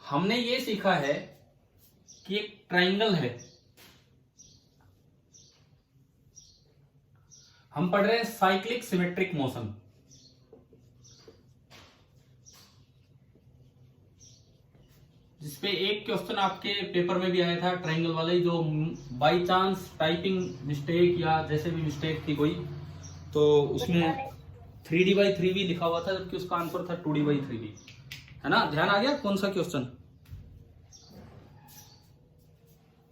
हमने ये सीखा है कि एक ट्राइंगल है, हम पढ़ रहे हैं साइक्लिक सिमेट्रिक मोशन। जिसपे एक क्वेश्चन आपके पेपर में भी आया था ट्राइंगल वाला ही, जो बाय चांस टाइपिंग मिस्टेक या जैसे भी मिस्टेक थी कोई, तो उसमें 3D/3V लिखा हुआ था, जबकि उसका आंसर था 2D/3V। है ना, ध्यान आ गया कौन सा क्वेश्चन?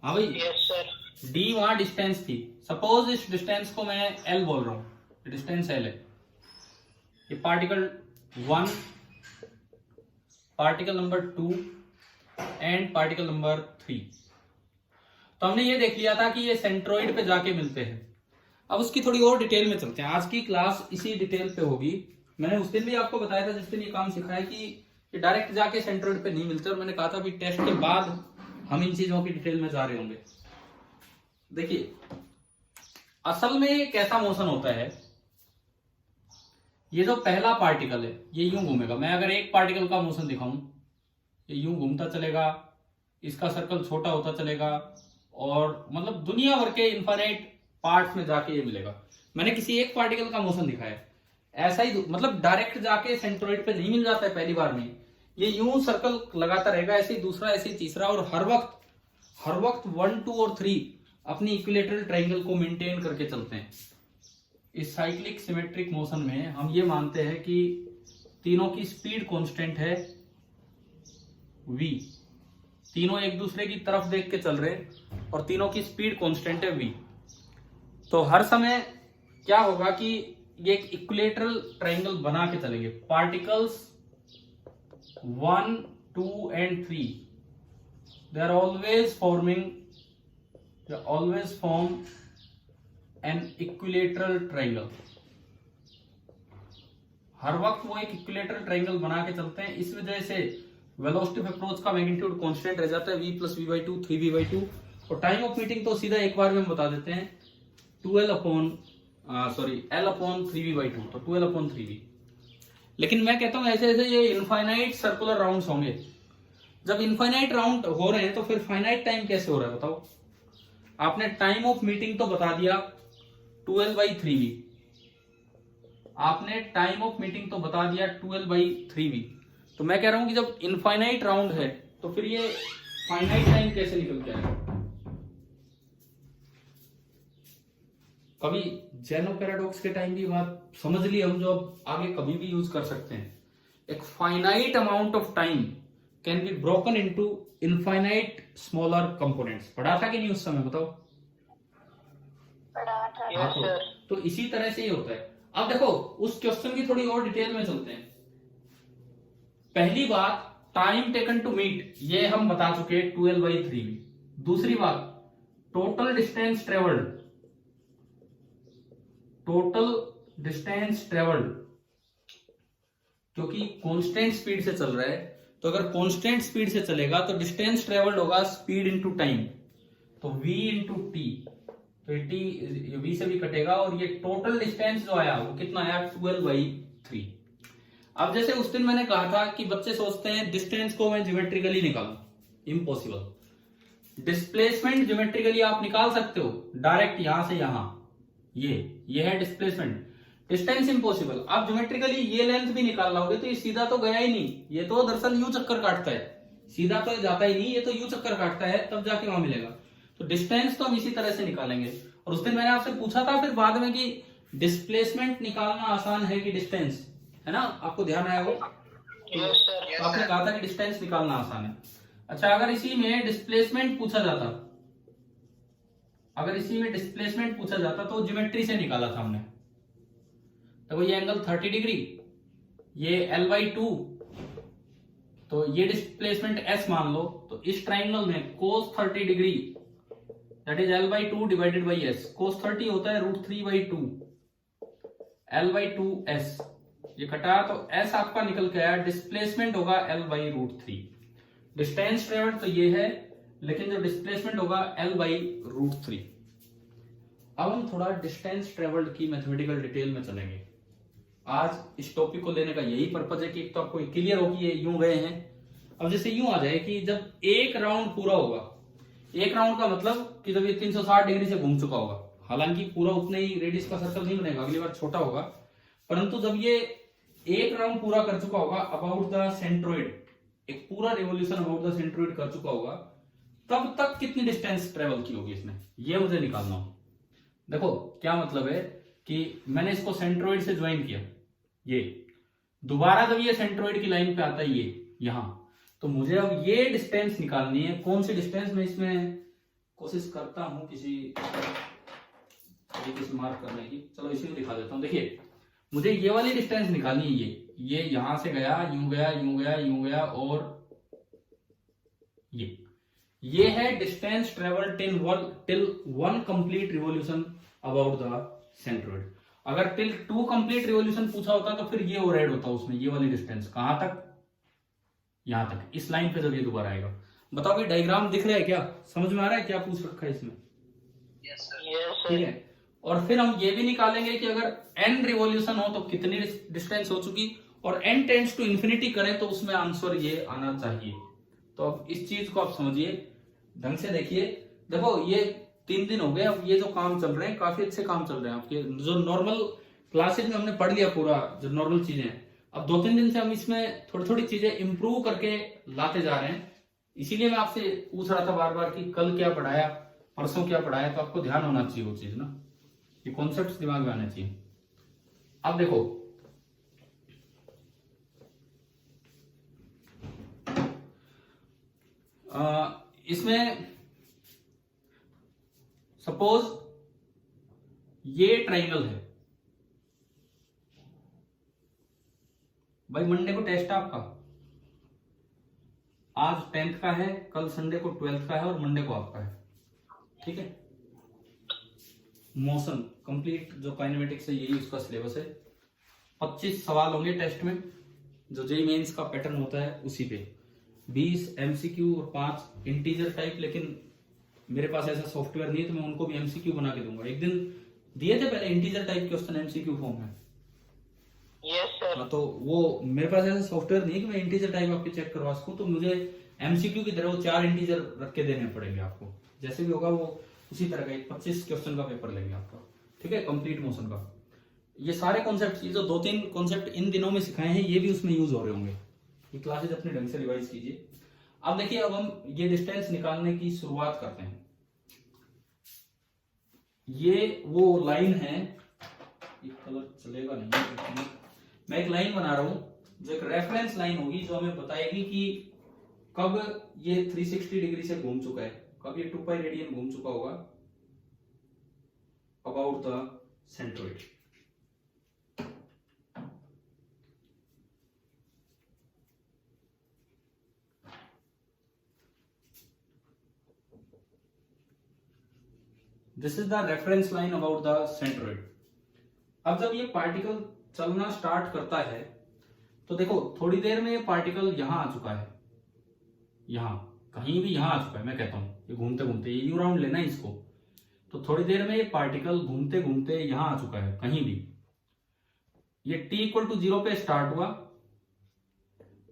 हाँ भाई, यस सर। डी वहां डिस्टेंस थी। सपोज इस डिस्टेंस को मैं एल बोल रहा हूं, डिस्टेंस एल है। ये particle 1, particle number 2 and particle number 3। तो हमने ये देख लिया था कि ये सेंट्रोइड पे जाके मिलते हैं। अब उसकी थोड़ी और डिटेल में चलते हैं। आज की क्लास इसी डिटेल पे होगी। मैंने उस दिन भी आपको बताया था जिस दिन ये काम सिखाया कि ये डायरेक्ट जाके सेंट्रोइड पे नहीं मिलते, और मैंने कहा था कि टेस्ट के बाद हम इन चीजों की डिटेल में जा रहे होंगे। देखिए, असल में कैसा मोशन होता है, ये जो पहला पार्टिकल है ये यूं घूमेगा। मैं अगर एक पार्टिकल का मोशन दिखाऊं, ये यूं घूमता चलेगा, इसका सर्कल छोटा होता चलेगा, और मतलब दुनिया भर के इन्फाइनाइट पार्ट्स में जाके ये मिलेगा। मैंने किसी एक पार्टिकल का मोशन दिखाया, ऐसा ही मतलब डायरेक्ट जाके सेंट्रोइड पे नहीं मिल जाता है पहली बार में। ये यूं सर्कल लगाता रहेगा, ऐसे ही दूसरा, ऐसे ही तीसरा, और हर वक्त 1, 2 और 3 अपनी इक्विलेटरल ट्रायंगल को मेंटेन करके चलते हैं। इस साइक्लिक सिमेट्रिक मोशन में हम ये मानते हैं कि तीनों की स्पीड कांस्टेंट है v, तीनों एक दूसरे की तरफ देख के चल रहे हैं और तीनों की स्पीड कांस्टेंट है v। तो हर समय क्या होगा कि ये एक इक्विलेटरल ट्रायंगल बना के चलेंगे। Particles 1, 2 and 3 they are always form an equilateral triangle। हर वक्त वो एक इक्विलेटरल ट्रायंगल बना के चलते हैं। इस वजह से वेलोसिटी ऑफ अप्रोच का मैग्नीट्यूड कांस्टेंट रह जाता है v + v/2 3v/2, और टाइम ऑफ मीटिंग तो सीधा एक बार में हम बता देते हैं L/3v/2, तो 12/3v। लेकिन मैं कहता हूं ऐसे ऐसे ये इनफाइनाइट सर्कुलर राउंड्स होंगे। जब इनफाइनाइट राउंड हो रहे हैं तो फिर फाइनाइट टाइम कैसे हो रहा है बताओ? आपने टाइम ऑफ मीटिंग तो बता दिया 12/3v, आपने टाइम ऑफ मीटिंग तो बता दिया 12/3v। तो मैं कह रहा हूं कि जब इनफाइनाइट राउंड है तो फिर ये फाइनाइट टाइम कैसे निकल के आएगा? कभी जेनो पैराडॉक्स के टाइम भी बात समझ ली हम, जो अब आगे कभी भी यूज कर सकते हैं। एक finite amount of time can be broken into infinite smaller components. पढ़ा था कि नहीं उस समय, बताओ? पढ़ा था। तो इसी तरह से ही होता है। अब देखो, उस क्वेश्चन की थोड़ी और डिटेल में चलते हैं। पहली बात, टाइम टेकन टू मीट, ये हम बता चुके 12/3v। दूसरी बात, टोटल डिस्टेंस ट्रेवल्ड, क्योंकि कांस्टेंट स्पीड से चल रहा है, तो अगर कांस्टेंट स्पीड से चलेगा तो डिस्टेंस ट्रेवल्ड होगा स्पीड इनटू टाइम, तो v इनटू टी। तो टी v से भी कटेगा, और ये टोटल डिस्टेंस जो आया वो कितना आया 12/3। अब जैसे उस दिन मैंने कहा था कि बच्चे सोचते हैं डिस्टेंस को मैं ज्योमेट्रिकली निकालूं, इम्पॉसिबल। डिस्प्लेसमेंट ज्योमेट्रिकली आप निकाल सकते हो डायरेक्ट यहां से यहां, ये है डिस्प्लेसमेंट। Distance impossible. आप ज्योमेट्रिकली ये लेंथ भी निकाल लोगे तो ये सीधा तो गया ही नहीं, ये तो दरअसल यू चक्कर काटता है, सीधा तो जाता ही नहीं, ये तो यू चक्कर काटता है, तब जाके वहां मिलेगा। तो डिस्टेंस तो हम इसी तरह से निकालेंगे। और उस दिन मैंने आपसे पूछा था फिर बाद में कि डिस्प्लेसमेंट निकालना आसान है कि डिस्टेंस, है ना? आपको ध्यान आया वो? तो आपने कहा था कि डिस्टेंस निकालना आसान है। अच्छा, अगर इसी में डिस्प्लेसमेंट पूछा जाता तो ज्योमेट्री से निकाला था हमने। तो ये एंगल 30 डिग्री, ये L/2, तो ये डिस्प्लेसमेंट S मान लो। तो इस ट्राइंगल में cos 30 degree that is L/2 divided by S। cos 30 होता है √3/2, L/2S। ये कटा तो S आपका निकल के आया, डिस्प्लेसमेंट होगा L/√3। डिस्टेंस ट्रेवल्ड तो ये है, लेकिन जो डिस्प्लेसमेंट होगा L/√3। अब हम थोड़ा डिस्टेंस ट्रेवल्ड की मैथमेटिकल डिटेल में चलेंगे। आज इस टॉपिक को लेने का यही पर्पज है कि एक तो आपको क्लियर हो कि ये यूं गए हैं, अब जैसे यूं आ जाए कि जब एक राउंड पूरा होगा, एक राउंड का मतलब कि जब ये 360 डिग्री से घूम चुका होगा, हालांकि पूरा उतने ही रेडियस का सर्कल नहीं बनेगा, अगली बार छोटा होगा, परंतु जब ये एक राउंड पूरा कर चुका होगा अबाउट द सेंट्रोइड, एक पूरा रिवोल्यूशन अबाउट द सेंट्रोइड कर चुका होगा, तब तक कितनी डिस्टेंस ट्रेवल की होगी इसने, ये मुझे निकालना हो। देखो क्या मतलब है कि मैंने इसको सेंट्रोइड से ज्वाइन किया, ये दोबारा जब ये सेंट्रोइड की लाइन पे आता है ये यहां, तो मुझे अब ये डिस्टेंस निकालनी है। कौन सी डिस्टेंस मैं इसमें कोशिश करता हूं किसी तरीके से मार्क करने की, चलो इसी को दिखा देता हूं। देखिए मुझे ये वाली डिस्टेंस निकालनी है, ये यहां से गया, यूं गया, यूं गया, यूं गया, और ये है distance travel till one complete revolution about the centroid. अगर टिल 2 कंप्लीट रिवोल्यूशन पूछा होता तो फिर ये और ऐड होता उसमें, ये वाली डिस्टेंस कहां तक, यहां तक, इस लाइन पे जब ये दोबारा आएगा। बताओ कि डायग्राम दिख रहा है क्या, समझ में आ रहा है क्या पूछ रखा है इसमें? Yes sir. ठीक है, और फिर हम ये भी निकालेंगे कि अगर n रिवोल्यूशन हो तो कितनी डिस्टेंस हो चुकी, और n टेंड्स टू इंफिनिटी करें तो उसमें आंसर ये आना चाहिए। तो अब इस चीज को आप समझिए, ढंग से देखिए। देखो ये 3 दिन हो गए, अब ये जो काम चल रहे हैं काफी अच्छे काम चल रहे हैं आपके, जो नॉर्मल क्लासेज में हमने पढ़ लिया पूरा, जो नॉर्मल चीजें हैं, अब 2-3 दिन से हम इसमें थोड़ी थोड़ी चीजें इंप्रूव करके लाते जा रहे हैं। इसीलिए मैं आपसे पूछ रहा था बार बार कि कल क्या पढ़ाया, परसों क्या पढ़ाया, तो आपको ध्यान होना चाहिए वो चीज ना, ये कॉन्सेप्ट्स दिमाग में आने चाहिए। अब देखो इसमें सपोज ये ट्राइंगल है भाई, मंडे को टेस्ट है आपका, आज 10th का है, कल संडे को 12th का है, और मंडे को आपका है, ठीक है। मोशन कंप्लीट जो काइनेमेटिक्स है यही उसका सिलेबस है। 25 सवाल होंगे टेस्ट में, जो जेईई मेंस का पैटर्न होता है उसी पे, 20 एमसीक्यू और 5 इंटीजर टाइप। लेकिन मेरे पास ऐसा सॉफ्टवेयर नहीं है तो मैं उनको भी एमसीक्यू बना के दूंगा। एक दिन दिए थे पहले integer type question MCQ form में। Yes sir. हाँ, तो वो मेरे पास ऐसा सॉफ्टवेयर नहीं है कि मैं इंटीजर टाइप आपके चेक करवा सकूं, तो मुझे एमसीक्यू की तरह वो 4 इंटीजर रख के देने पड़ेंगे आपको। जैसे भी होगा वो उसी तरह का 25 क्वेश्चन का पेपर लेंगे आपका, ठीक है, कंप्लीट मोशन का। ये सारे कॉन्सेप्ट, ये जो 2-3 कॉन्सेप्ट इन दिनों में सिखाए हैं ये भी उसमें यूज हो रहे होंगे। ये क्लासेज अपने ढंग से रिवाइज कीजिए। अब देखिए, अब हम ये डिस्टेंस निकालने की शुरुआत करते हैं। ये वो लाइन है, ये कलर चलेगा नहीं, मैं एक लाइन बना रहा हूं जो एक रेफरेंस लाइन होगी, जो हमें बताएगी कि कब ये 360 डिग्री से घूम चुका है, कब ये 2 पाई रेडियन घूम चुका होगा about the centroid. This is the reference line about the centroid. अब जब ये पार्टिकल चलना स्टार्ट करता है तो देखो थोड़ी देर में ये पार्टिकल यहां आ चुका है, यहां कहीं भी यहां आ चुका है। मैं कहता हूं ये घूमते घूमते, ये यू राउंड लेना है इसको, तो थोड़ी देर में ये पार्टिकल घूमते घूमते यहां आ चुका है कहीं भी। ये t=0 पे स्टार्ट हुआ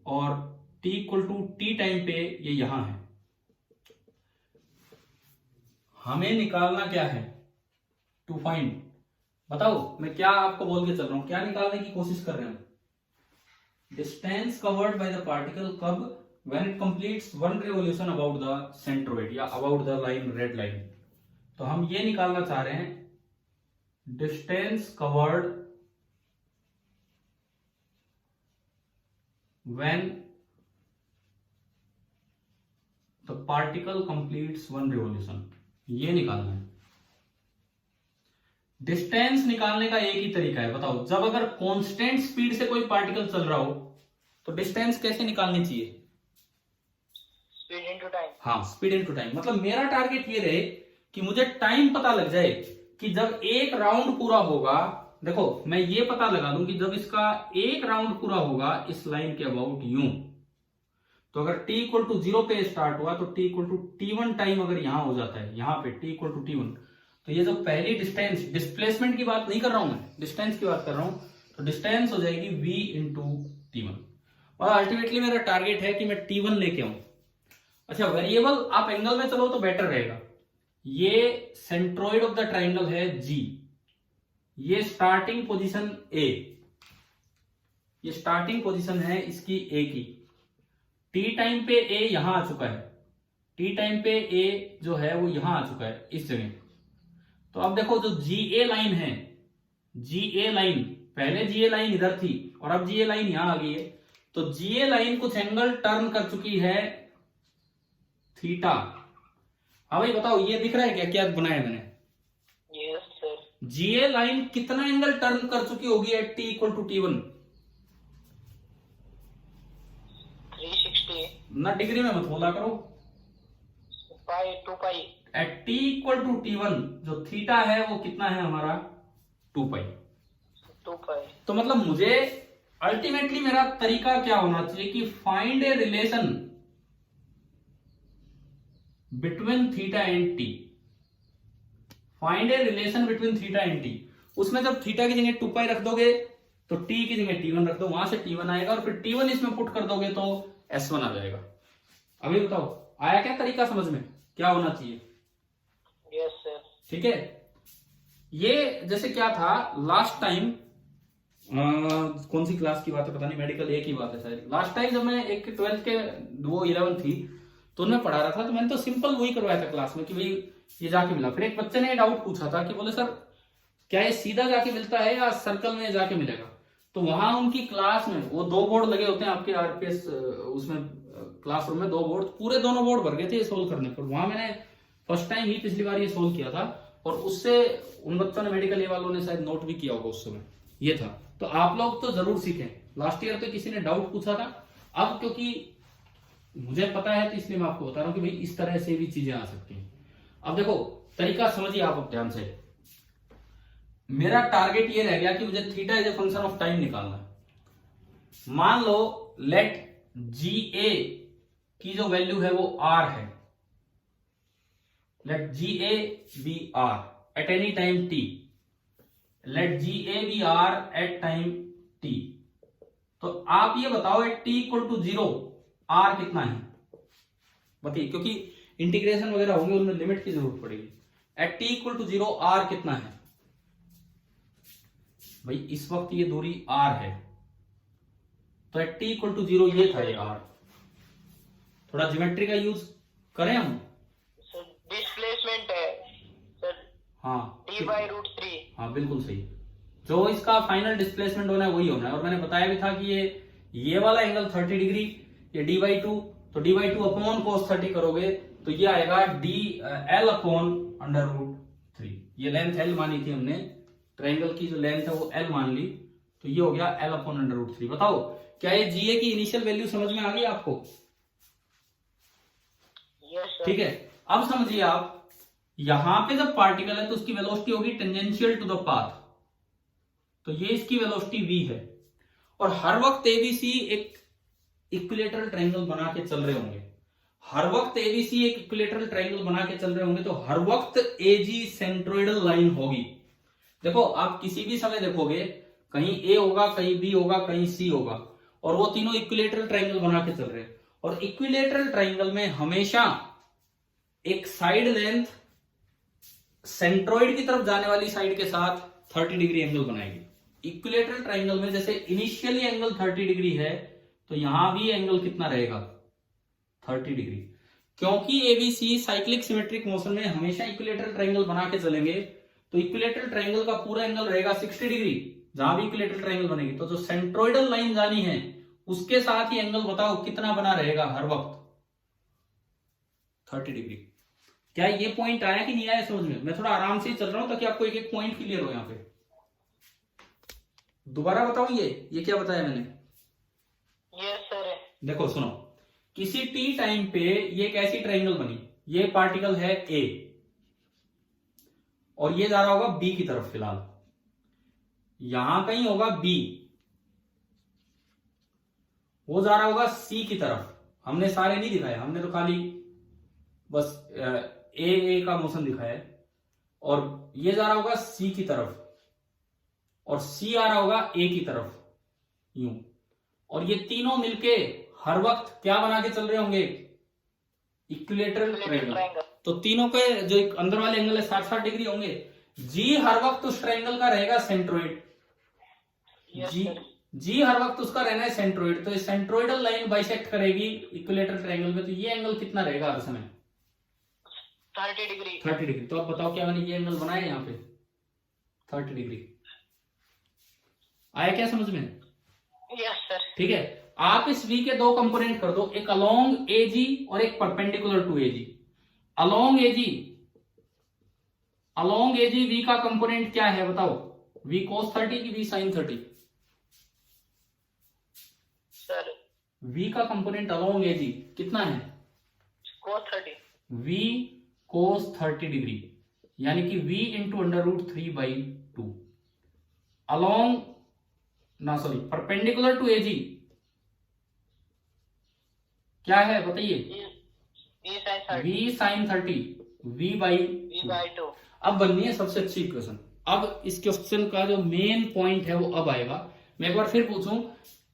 और t=t टाइम पे ये यहां है। हमें निकालना क्या है, टू फाइंड, बताओ मैं क्या आपको बोल के चल रहा हूं, क्या निकालने की कोशिश कर रहे हैं? Distance covered by the particle कब, when it completes 1 revolution about the centroid या about the line, red line. तो हम ये निकालना चाह रहे हैं distance covered when the particle completes 1 revolution, ये निकालना है। डिस्टेंस निकालने का एक ही तरीका है, बताओ। जब अगर कांस्टेंट स्पीड से कोई पार्टिकल चल रहा हो तो डिस्टेंस कैसे निकालनी चाहिए? Speed into time. हाँ, स्पीड इनटू टाइम। मतलब मेरा टारगेट ये रहे कि मुझे टाइम पता लग जाए कि जब एक राउंड पूरा होगा, देखो मैं ये पता लगा दूं कि जब इसका एक राउंड पूरा होगा इस लाइन के अबाउट यूं, तो अगर t=0 पे स्टार्ट हुआ तो t=t1 टाइम अगर यहां हो जाता है, यहां पे t=t1, तो ये जो पहली डिस्टेंस, डिस्प्लेसमेंट की बात नहीं कर रहा हूं मैं, डिस्टेंस की बात कर रहा हूं, तो डिस्टेंस हो जाएगी v × t1। और अल्टीमेटली मेरा टारगेट है कि मैं T1 लेके आऊं। अच्छा, वेरिएबल आप एंगल में चलो तो बेटर रहेगा। ये सेंट्रोइड ऑफ द ट्राइंगल है G, ये स्टार्टिंग पोजीशन A, ये स्टार्टिंग पोजीशन है इसकी A की। T टाइम पे A यहां आ चुका है, T टाइम पे A जो है वो यहां आ चुका है इस जगह। तो अब देखो जो GA लाइन है, GA लाइन, पहले GA लाइन इधर थी और अब GA लाइन यहां आ गई है। तो GA लाइन कुछ एंगल टर्न कर चुकी है थीटा। हाँ भाई बताओ, ये दिख रहा है क्या, क्या बनाया मैंने? Yes sir. GA लाइन कितना एंगल टर्न कर चुकी होगी eight T equal to T1? 360 ना डिग्री में मत बोला करो। Pi 2 pi. At T equal to T1 जो थीटा है वो कितना है हमारा? 2 पाई। 2 पाई। तो मतलब मुझे अल्टीमेटली मेरा तरीका क्या होना चाहिए कि find a relation between theta and T. Find a relation between theta and T. उसमें जब थीटा की जगह 2 पाई रख दोगे तो टी की जगह T1 रख दो, वहां से T1 आएगा और फिर T1 इसमें पुट कर दोगे तो S1 आ जाएगा। अभी बताओ आया क्या तरीका समझ में, क्या होना चाहिए? Yes sir. ठीक है, ये जैसे क्या था लास्ट टाइम, कौन सी क्लास की बात है पता नहीं, मेडिकल ए की बात है शायद। लास्ट टाइम जब मैं एक 12th के, वो 11 थी तो उनमें पढ़ा रहा था, तो मैंने तो सिंपल वही करवाया था क्लास में कि भाई ये जाके मिला। फिर एक बच्चे ने डाउट पूछा था कि बोले सर क्या ये सीधा जाके मिलता है या सर्कल में जाके मिलेगा? तो वहां उनकी क्लास में वो 2 बोर्ड लगे होते हैं आपके आरपीएस, उसमें क्लासरूम में 2 बोर्ड, पूरे दोनों बोर्ड भर गए थे ये सोल्व करने पर। वहां मैंने फर्स्ट टाइम ही पिछली बार ये सोल्व किया था और उससे उन बच्चों ने, मेडिकल ए वालों ने शायद नोट भी किया होगा उस समय, ये था। तो आप लोग तो जरूर सीखें। लास्ट ईयर तो किसी ने डाउट पूछा था, अब क्योंकि मुझे पता है तो इसलिए मैं आपको बता रहा हूं कि भाई इस तरह से भी चीजें आ सकती हैं। अब देखो तरीका समझिए आप अब ध्यान से। मेरा टारगेट ये रह गया कि मुझे theta is a function of time निकालना है। मान लो लेट GA की जो वैल्यू है वो R है, let GA be R at any time T, let GA be R at time T। तो आप ये बताओ at T equal to 0 R कितना है बताइए, क्योंकि इंटीग्रेशन वगैरह होंगे उनमें लिमिट की जरूरत पड़ेगी। At T equal to 0 R कितना है भाई? इस वक्त ये दूरी R है, तो एट T इक्वल टू 0 ये था ये R। थोड़ा ज्योमेट्री का यूज करें हम। सर डिस्प्लेसमेंट है सर। हाँ D/√3। हाँ बिल्कुल सही, जो इसका फाइनल डिस्प्लेसमेंट होना है वही होना है। और मैंने बताया भी था कि ये वाला एंगल 30 डिग्री, ये D/2, तो D/2 अपॉन cos 30 करोगे तो ये आएगा L अपॉन √3। ये लेंथ L मानी थी हमने, ट्रायंगल की जो लेंथ है वो L मान ली, तो ये हो गया L अपॉन √3। बताओ क्या ये GA की इनिशियल वैल्यू समझ में आ गई आपको? Yes sir. ठीक है, अब समझिए आप, यहां पे जब पार्टिकल है तो उसकी वेलोसिटी होगी टेंजेंशियल टू द पाथ, तो ये इसकी वेलोसिटी v है। और हर वक्त ABC एक इक्विलेटरल ट्रायंगल बना के चल रहे होंगे, हर वक्त ABC एक इक्विलेटरल ट्रायंगल बना के चल रहे होंगे, तो हर वक्त AG सेंट्रोइडल लाइन होगी। देखो आप किसी भी समय देखोगे, कहीं A होगा, कहीं B होगा, कहीं C होगा, और वो तीनों इक्विलेटरल ट्रायंगल बना के चल रहे हैं। और इक्विलेटरल ट्रायंगल में हमेशा एक साइड लेंथ सेंट्रोइड की तरफ जाने वाली साइड के साथ 30 डिग्री एंगल बनाएगी। इक्विलेटरल ट्रायंगल में जैसे इनिशियली एंगल 30 डिग्री है, तो यहां भी एंगल कितना रहेगा? 30 डिग्री। क्योंकि ABC साइक्लिक सिमेट्रिक मोशन में हमेशा इक्विलेटरल ट्रायंगल बना के चलेंगे, तो इक्विलेटरल ट्रायंगल का पूरा एंगल रहेगा 60 डिग्री जहां भी इक्विलेटरल ट्रायंगल बनेगी। तो जो सेंट्रोइडल लाइन जानी है उसके साथ ही एंगल बताओ कितना बना रहेगा हर वक्त? 30 डिग्री। क्या ये पॉइंट आया कि नहीं आया समझ में? मैं थोड़ा आराम से ही चल रहा हूं ताकि आपको एक एक पॉइंट क्लियर हो। यहां पे दोबारा बताऊं, ये क्या बताया मैंने? Yes sir. देखो सुनो, किसी T टाइम पे ये एक ऐसी ट्रायंगल बनी, ये पार्टिकल है A और ये जा रहा होगा B की तरफ, फिलहाल यहां कहीं होगा B, वो जा रहा होगा C की तरफ। हमने सारे नहीं दिखाए, हमने तो खाली बस A का मोशन दिखाया है। और ये जा रहा होगा C की तरफ और C आ रहा होगा A की तरफ यूं, और ये तीनों मिलके हर वक्त क्या बना के चल रहे होंगे, इक्विलेटरल ट्रायंगल। ट्रायंगल। तो तीनों के जो अंदर वाले एंगल है 60-60 डिग्री होंगे। जी हर वक्त उस ट्रायंगल का रहेगा सेंट्रोइड, यस जी सर। जी हर वक्त उसका रहना है सेंट्रोइड। तो ये सेंट्रोइडल लाइन बाइसेक्ट करेगी इक्विलेटरल ट्रायंगल में, तो ये एंगल कितना रहेगा हर समय, 30 डिग्री। 30 डिग्री। तो अब बताओ क्या मैंने ये एंगल बनाया यहाँ पे 30 डिग्री। आया क्या समझ में? Yes sir. ठीक है, आप इस V के दो कंपोनेंट कर दो, एक अलोंग AG और एक perpendicular to AG। Along AG V का कंपोनेंट क्या है बताओ, V cos 30 की V sin 30? सर V का कंपोनेंट अलोंग AG कितना है, cos 30। V cos 30 डिग्री, यानी कि V into √3/2। Along perpendicular to AG क्या है बताइए, V sin 30। V sin 30 V/2। अब बननी है सबसे अच्छी इक्वेशन। अब इस क्वेश्चन का जो मेन पॉइंट है वो अब आएगा। मैं एक बार फिर पूछूं,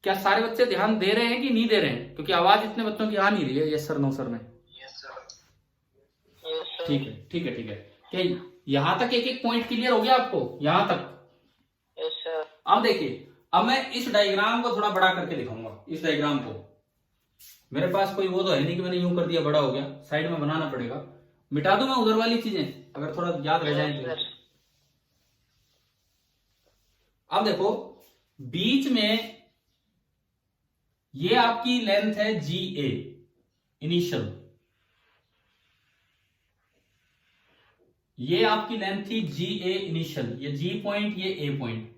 क्या सारे बच्चे ध्यान दे रहे हैं कि नहीं दे रहे हैं? क्योंकि आवाज इतने बच्चों की आ नहीं रही है यस सर नो सर में। Yes sir. ठीक है ठीक है ठीक है। क्या यहां तक एक एक पॉइंट क्लियर हो गया आपको यहां तक? Yes sir. अब देखिए, अब मैं इस डायग्राम को थोड़ा बड़ा करके दिखाऊंगा। इस डायग्राम को, मेरे पास कोई वो तो है नहीं कि मैंने यूं कर दिया बड़ा हो गया, साइड में बनाना पड़ेगा। मिटा दूं मैं उधर वाली चीजें अगर थोड़ा याद रह जाए तो। अब देखो, बीच में ये आपकी लेंथ है GA इनिशियल, ये आपकी लेंथ थी GA इनिशियल, ये G पॉइंट ये A पॉइंट।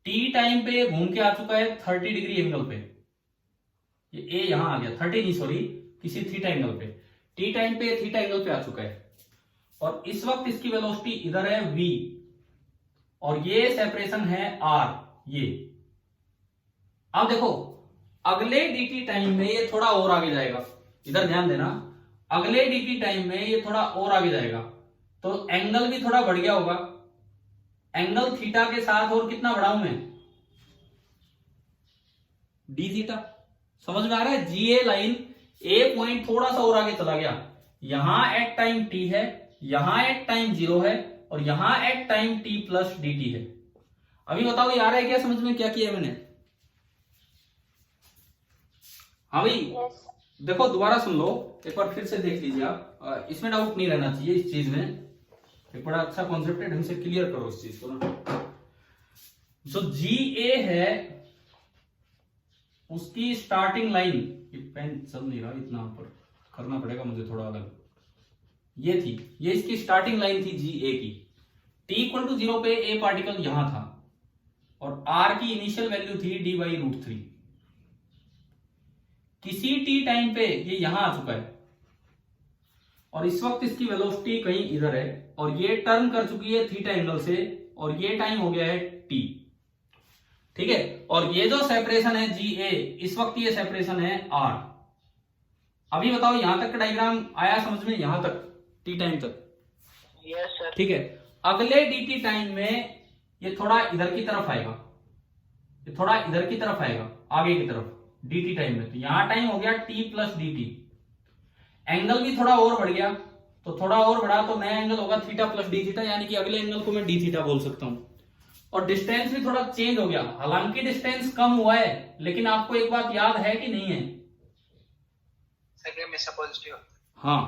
T टाइम पे ये घूम के आ चुका है 30 डिग्री एंगल पे, ये A यहां आ गया 30 नहीं सॉरी किसी थीटा एंगल पे। T टाइम पे थीटा एंगल पे आ चुका है और इस वक्त इसकी वेलोसिटी इधर है V और ये सेपरेशन है R ये। अब देखो अगले dt टाइम में ये थोड़ा और आगे जाएगा, इधर ध्यान देना, अगले dt टाइम में ये थोड़ा और आगे जाएगा तो एंगल भी थोड़ा बढ़ गया होगा। एंगल थीटा के साथ और कितना बढ़ाऊं मैं, d थीटा। समझ में आ रहा है? GA लाइन A पॉइंट थोड़ा सा और आगे चला गया, यहां एट टाइम t है, यहां एट टाइम 0 है और यहां at time t plus dt है। अभी बताओ ये आ रहा है क्या समझ में, क्या किया मैंने? हाँ भाई देखो दोबारा सुन लो, एक बार फिर से देख लीजिए आप, इसमें डाउट नहीं रहना चाहिए इस चीज में। एक बड़ा अच्छा कॉन्सेप्ट है, ढंग से क्लियर करो इस चीज को ना। जो GA है उसकी स्टार्टिंग लाइन, ये पेन चल नहीं रहा इतना, पर करना पड़ेगा मुझे थोड़ा अलग। ये थी, ये इसकी स्टार्टिंग लाइन थी GA की। t=0 पे A पार्टिकल यहां था और R की इनिशियल वैल्यू थी d/√3। किसी t टाइम पे ये यहां आ चुका है और इस वक्त इसकी वेलोसिटी कहीं इधर है और ये टर्न कर चुकी है थीटा एंगल से और ये टाइम हो गया है t। ठीक है, और ये जो सेपरेशन है GA, इस वक्त ये सेपरेशन है R। अभी बताओ यहां तक का डायग्राम आया समझ में, यहां तक t टाइम तक? Yes sir. ठीक है, अगले dt टाइम में ये थोड़ा इधर की तरफ आएगा, ये थोड़ा इधर की तरफ आएगा आगे की तरफ dt टाइम में। तो यहां टाइम हो गया t प्लस dt, एंगल भी थोड़ा और बढ़ गया, तो थोड़ा और बढ़ा तो नया एंगल होगा थीटा प्लस डी थीटा, यानी कि अगले एंगल को मैं डी थीटा बोल सकता हूं। और डिस्टेंस भी थोड़ा चेंज हो गया, हालांकि डिस्टेंस कम हुआ है लेकिन आपको एक बात याद है कि नहीं है? हाँ,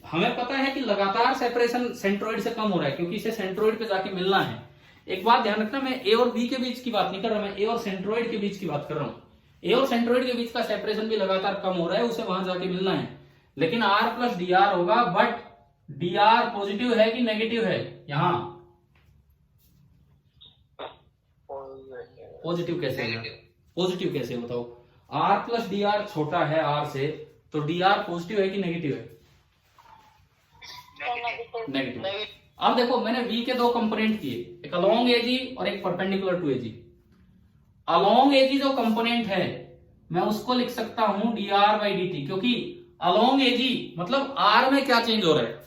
हमें पता है कि लगातार सेपरेशन सेंट्रोइड से कम हो रहा है क्योंकि इसे सेंट्रोइड पे जाके मिलना है। एक बात ध्यान रखना, मैं ए और बी के बीच की बात नहीं कर रहा, मैं ए और सेंट्रोइड के बीच की बात कर रहा हूं। ए और सेंट्रोइड के बीच का सेपरेशन भी लगातार कम हो रहा है, उसे वहां जाके मिलना है। लेकिन R प्लस dr होगा, बट dr पॉजिटिव है कि नेगेटिव है? यहां पॉजिटिव कैसे है? पॉजिटिव कैसे है बताओ? R प्लस dr छोटा है R से, तो dr पॉजिटिव है कि नेगेटिव है? नेगेटिव। अब देखो मैंने V के दो कंपोनेंट किए, एक अलोंग AG और एक perpendicular to AG। Along AG जो कंपोनेंट है मैं उसको लिख सकता हूं dr/dt, क्योंकि अलोंग AG मतलब R में क्या चेंज हो रहा है,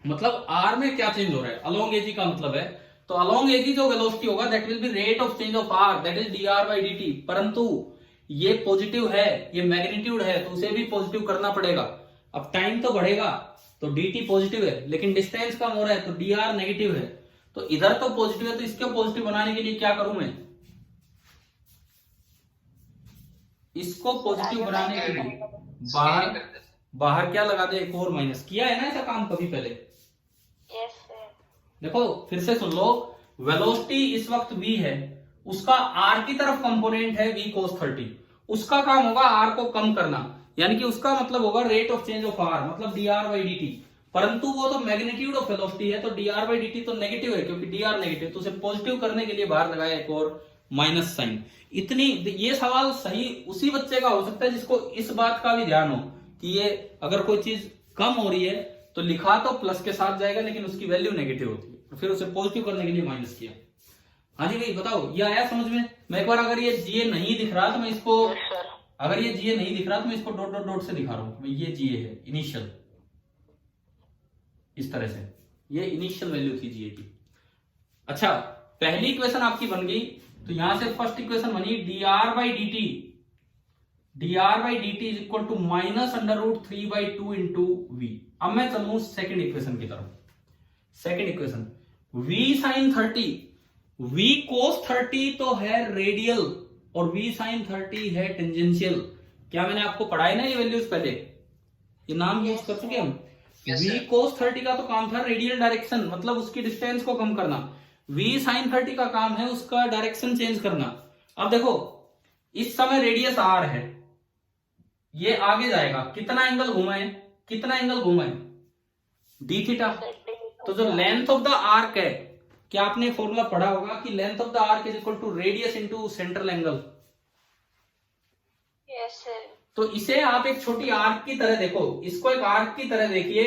मतलब R में क्या चेंज हो रहा है, अलोंग AG का मतलब है तो अलोंग एजी जो वेलोसिटी होगा that will be rate of change of r, that is d are by D t. परंतु ये पॉजिटिव है, ये मैग्नीट्यूड है, तो उसे भी पॉजिटिव करना पड़ेगा। अब टाइम तो बढ़ेगा तो डी टी पॉजिटिव है, लेकिन डिस्टेंस कम हो रहा है तो डी आर नेगेटिव है। तो इधर तो पॉजिटिव है, तो इसको पॉजिटिव बनाने के लिए क्या करूं मैं, इसको पॉजिटिव बनाने के लिए बाहर क्या लगा दे, एक और माइनस। किया है ना ऐसा काम कभी पहले? Yes sir. देखो फिर से सुन लो, वेलोसिटी इस वक्त v है, उसका r की तरफ कंपोनेंट है v cos 30, उसका काम होगा r को कम करना, यानी कि उसका मतलब होगा rate of change of r, मतलब dr बाई dt। परंतु वो तो मैग्नीट्यूड ऑफ वेलोसिटी है, तो dr बाई dt तो नेगेटिव है, क्योंकि dr नेगेटिव, तो उसे पॉजिटिव करने के लिए बाहर लगाया एक और माइनस साइन। इतनी, ये सवाल सही उसी बच्चे का हो सकता है जिसको इस बात का भी ध्यान हो कि ये अगर कोई चीज कम हो रही है तो लिखा तो प्लस के साथ जाएगा, लेकिन उसकी वैल्यू नेगेटिव होती है, तो फिर उसे पॉजिटिव करने के लिए माइनस किया। हाँ जी भाई बताओ, ये आया समझ में? मैं एक बार, अगर ये जीए नहीं दिख रहा तो मैं इसको, अगर ये जीए नहीं दिख रहा तो मैं इसको डॉट डॉट डॉट से दिखा रहा हूं, ये जीए है इनिशियल, इस तरह से ये इनिशियल वैल्यू थी जीए की। अच्छा, पहली इक्वेशन आपकी बन गई, तो यहां से फर्स्ट इक्वेशन बनी d are by D t, dr by dt is equal to minus under root 3/2 into v. अब मैं चलूं सेकंड इक्वेशन की तरफ। Second equation v sin 30, v cos 30 तो है रेडियल और v sin 30 है टेंजेंशियल। क्या मैंने आपको पढ़ाया ना ये वैल्यूज पहले, ये नाम यूज कर चुके हम। v cos 30 का तो काम था रेडियल डायरेक्शन, मतलब उसकी डिस्टेंस को कम करना। v sin 30 का काम है उसका डायरेक्शन चेंज करना। अब देखो इस समय रेडियस r है, ये आगे जाएगा, कितना एंगल घुमाए, कितना एंगल घुमाए, डी थीटा। तो जो लेंथ ऑफ द आर्क है, क्या आपने फॉर्मूला पढ़ा होगा कि length of the arc is equal to radius into central angle. Yes sir. तो इसे आप एक छोटी आर्क की तरह देखो, इसको एक आर्क की तरह देखिए,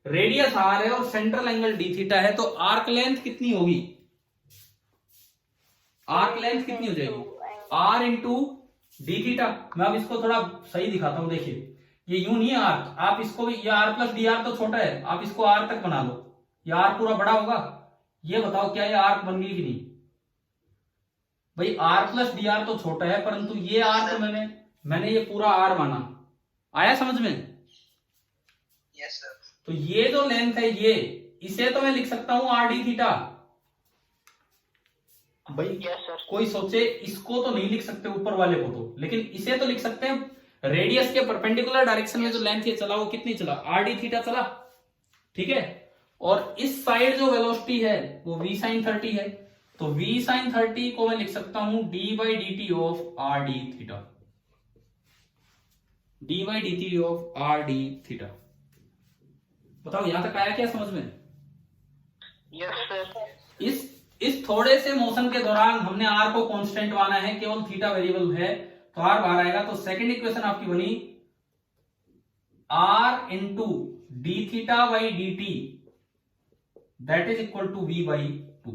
रेडियस आर है और सेंट्रल एंगल डी थीटा है, तो आर्क लेंथ कितनी होगी, आर्क लेंथ कितनी हो जाएगी, आर इंटू डी थीटा। मैं अब इसको थोड़ा सही दिखाता हूं, देखिए ये यूं नहीं है आर्क, आप इसको भी, ये आर प्लस डी आर तो छोटा है, आप इसको आर तक बना लो, ये आर पूरा बड़ा होगा। ये बताओ क्या ये आर्क बन गई कि नहीं? भाई आर प्लस डी आर तो छोटा है, परंतु ये आर तो मैंने ये पूरा आर माना। आया समझ में? Yes sir. तो ये जो लेंथ है ये, इसे तो मैं लिख सकता हूं आर डी थीटा। भाई कोई सोचे इसको तो नहीं लिख सकते ऊपर वाले को तो, लेकिन इसे तो लिख सकते हैं। रेडियस के परपेंडिकुलर डायरेक्शन में जो लेंथ ये चला वो कितनी चला, आर डी थीटा चला, ठीक है। और इस साइड जो वेलोसिटी है वो v sin 30 है, तो v sin 30 को मैं लिख सकता हूं d by D t of r D theta, d by D t of r D theta. बताओ यहां तक आया क्या समझ में? Yes sir. इस थोड़े से मोशन के दौरान हमने r को कांस्टेंट माना है, केवल थीटा वेरिएबल है, तो r बाहर आएगा। तो सेकंड इक्वेशन आपकी बनी r into d theta by D t that is equal to v by 2।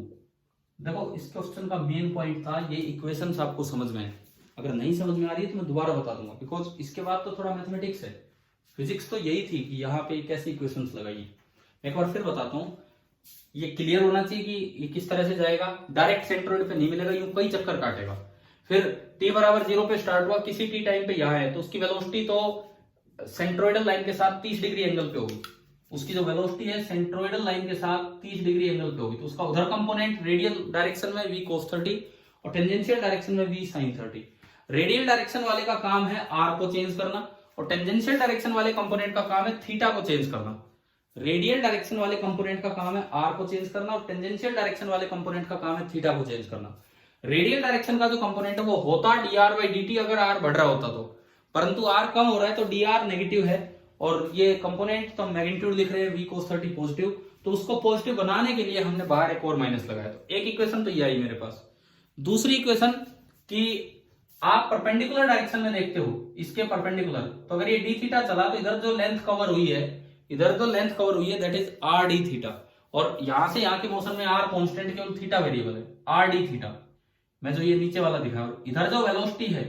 देखो इस क्वेश्चन का मेन पॉइंट था ये इक्वेशंस आपको समझ में है। अगर नहीं समझ में आ रही है तो मैं दोबारा बता दूंगा, बिकॉज इसके बाद तो थोड़ा मैथमेटिक्स है। फिजिक्स तो यही थी कि यहाँ पे कैसी इक्वेशंस लगाइए। एक बार फिर बताता हूँ, ये क्लियर होना चाहिए कि ये किस तरह से जाएगा। डायरेक्ट सेंट्रोइड पे नहीं मिलेगा, यूं कई चक्कर काटेगा। फिर t बराबर 0 पे स्टार्ट हुआ, किसी t टाइम पे यहाँ है, तो उसकी वेलोसिटी तो सेंट्रोइडल लाइन के साथ 30 डिग्री एंगल पे होगी। उसकी जो वेलोसिटी है सेंट्रोइडल लाइन के साथ 30 डिग्री एंगल पे होगी, तो उसका उधर कंपोनेंट रेडियल डायरेक्शन में v cos 30 और टेंजेंशियल डायरेक्शन में v sin 30। रेडियल डायरेक्शन वाले का काम है r को चेंज करना, और टेंजेंशियल डायरेक्शन वाले कंपोनेंट का काम है थीटा को चेंज करना। रेडियल डायरेक्शन वाले कंपोनेंट का काम है r को चेंज करना, और टेंजेंशियल डायरेक्शन वाले कंपोनेंट का काम है थीटा को चेंज करना। रेडियल डायरेक्शन का जो कंपोनेंट है वो होता dr बाई dt अगर r बढ़ रहा होता तो, परंतु r कम हो रहा है तो dr नेगेटिव है, और ये कंपोनेंट तो मैग्नीट्यूड लिख रहे हैं v cos 30 पॉजिटिव, तो उसको पॉजिटिव बनाने के लिए हमने बाहर एक और माइनस लगाया। तो एक इक्वेशन तो ये आई मेरे पास। दूसरी इक्वेशन कि आप परपेंडिकुलर डायरेक्शन में देखते हो, इसके परपेंडिकुलर, तो अगर ये डी थीटा चला तो इधर जो लेंथ कवर हुई है, इधर जो लेंथ कवर हुई है that is R D theta, और यहां से यहां के मोशन में आर कांस्टेंट, केवल थीटा वेरिएबल है, आर डी थीटा। मैं जो ये नीचे वाला दिखा, इधर जो वेलोसिटी है,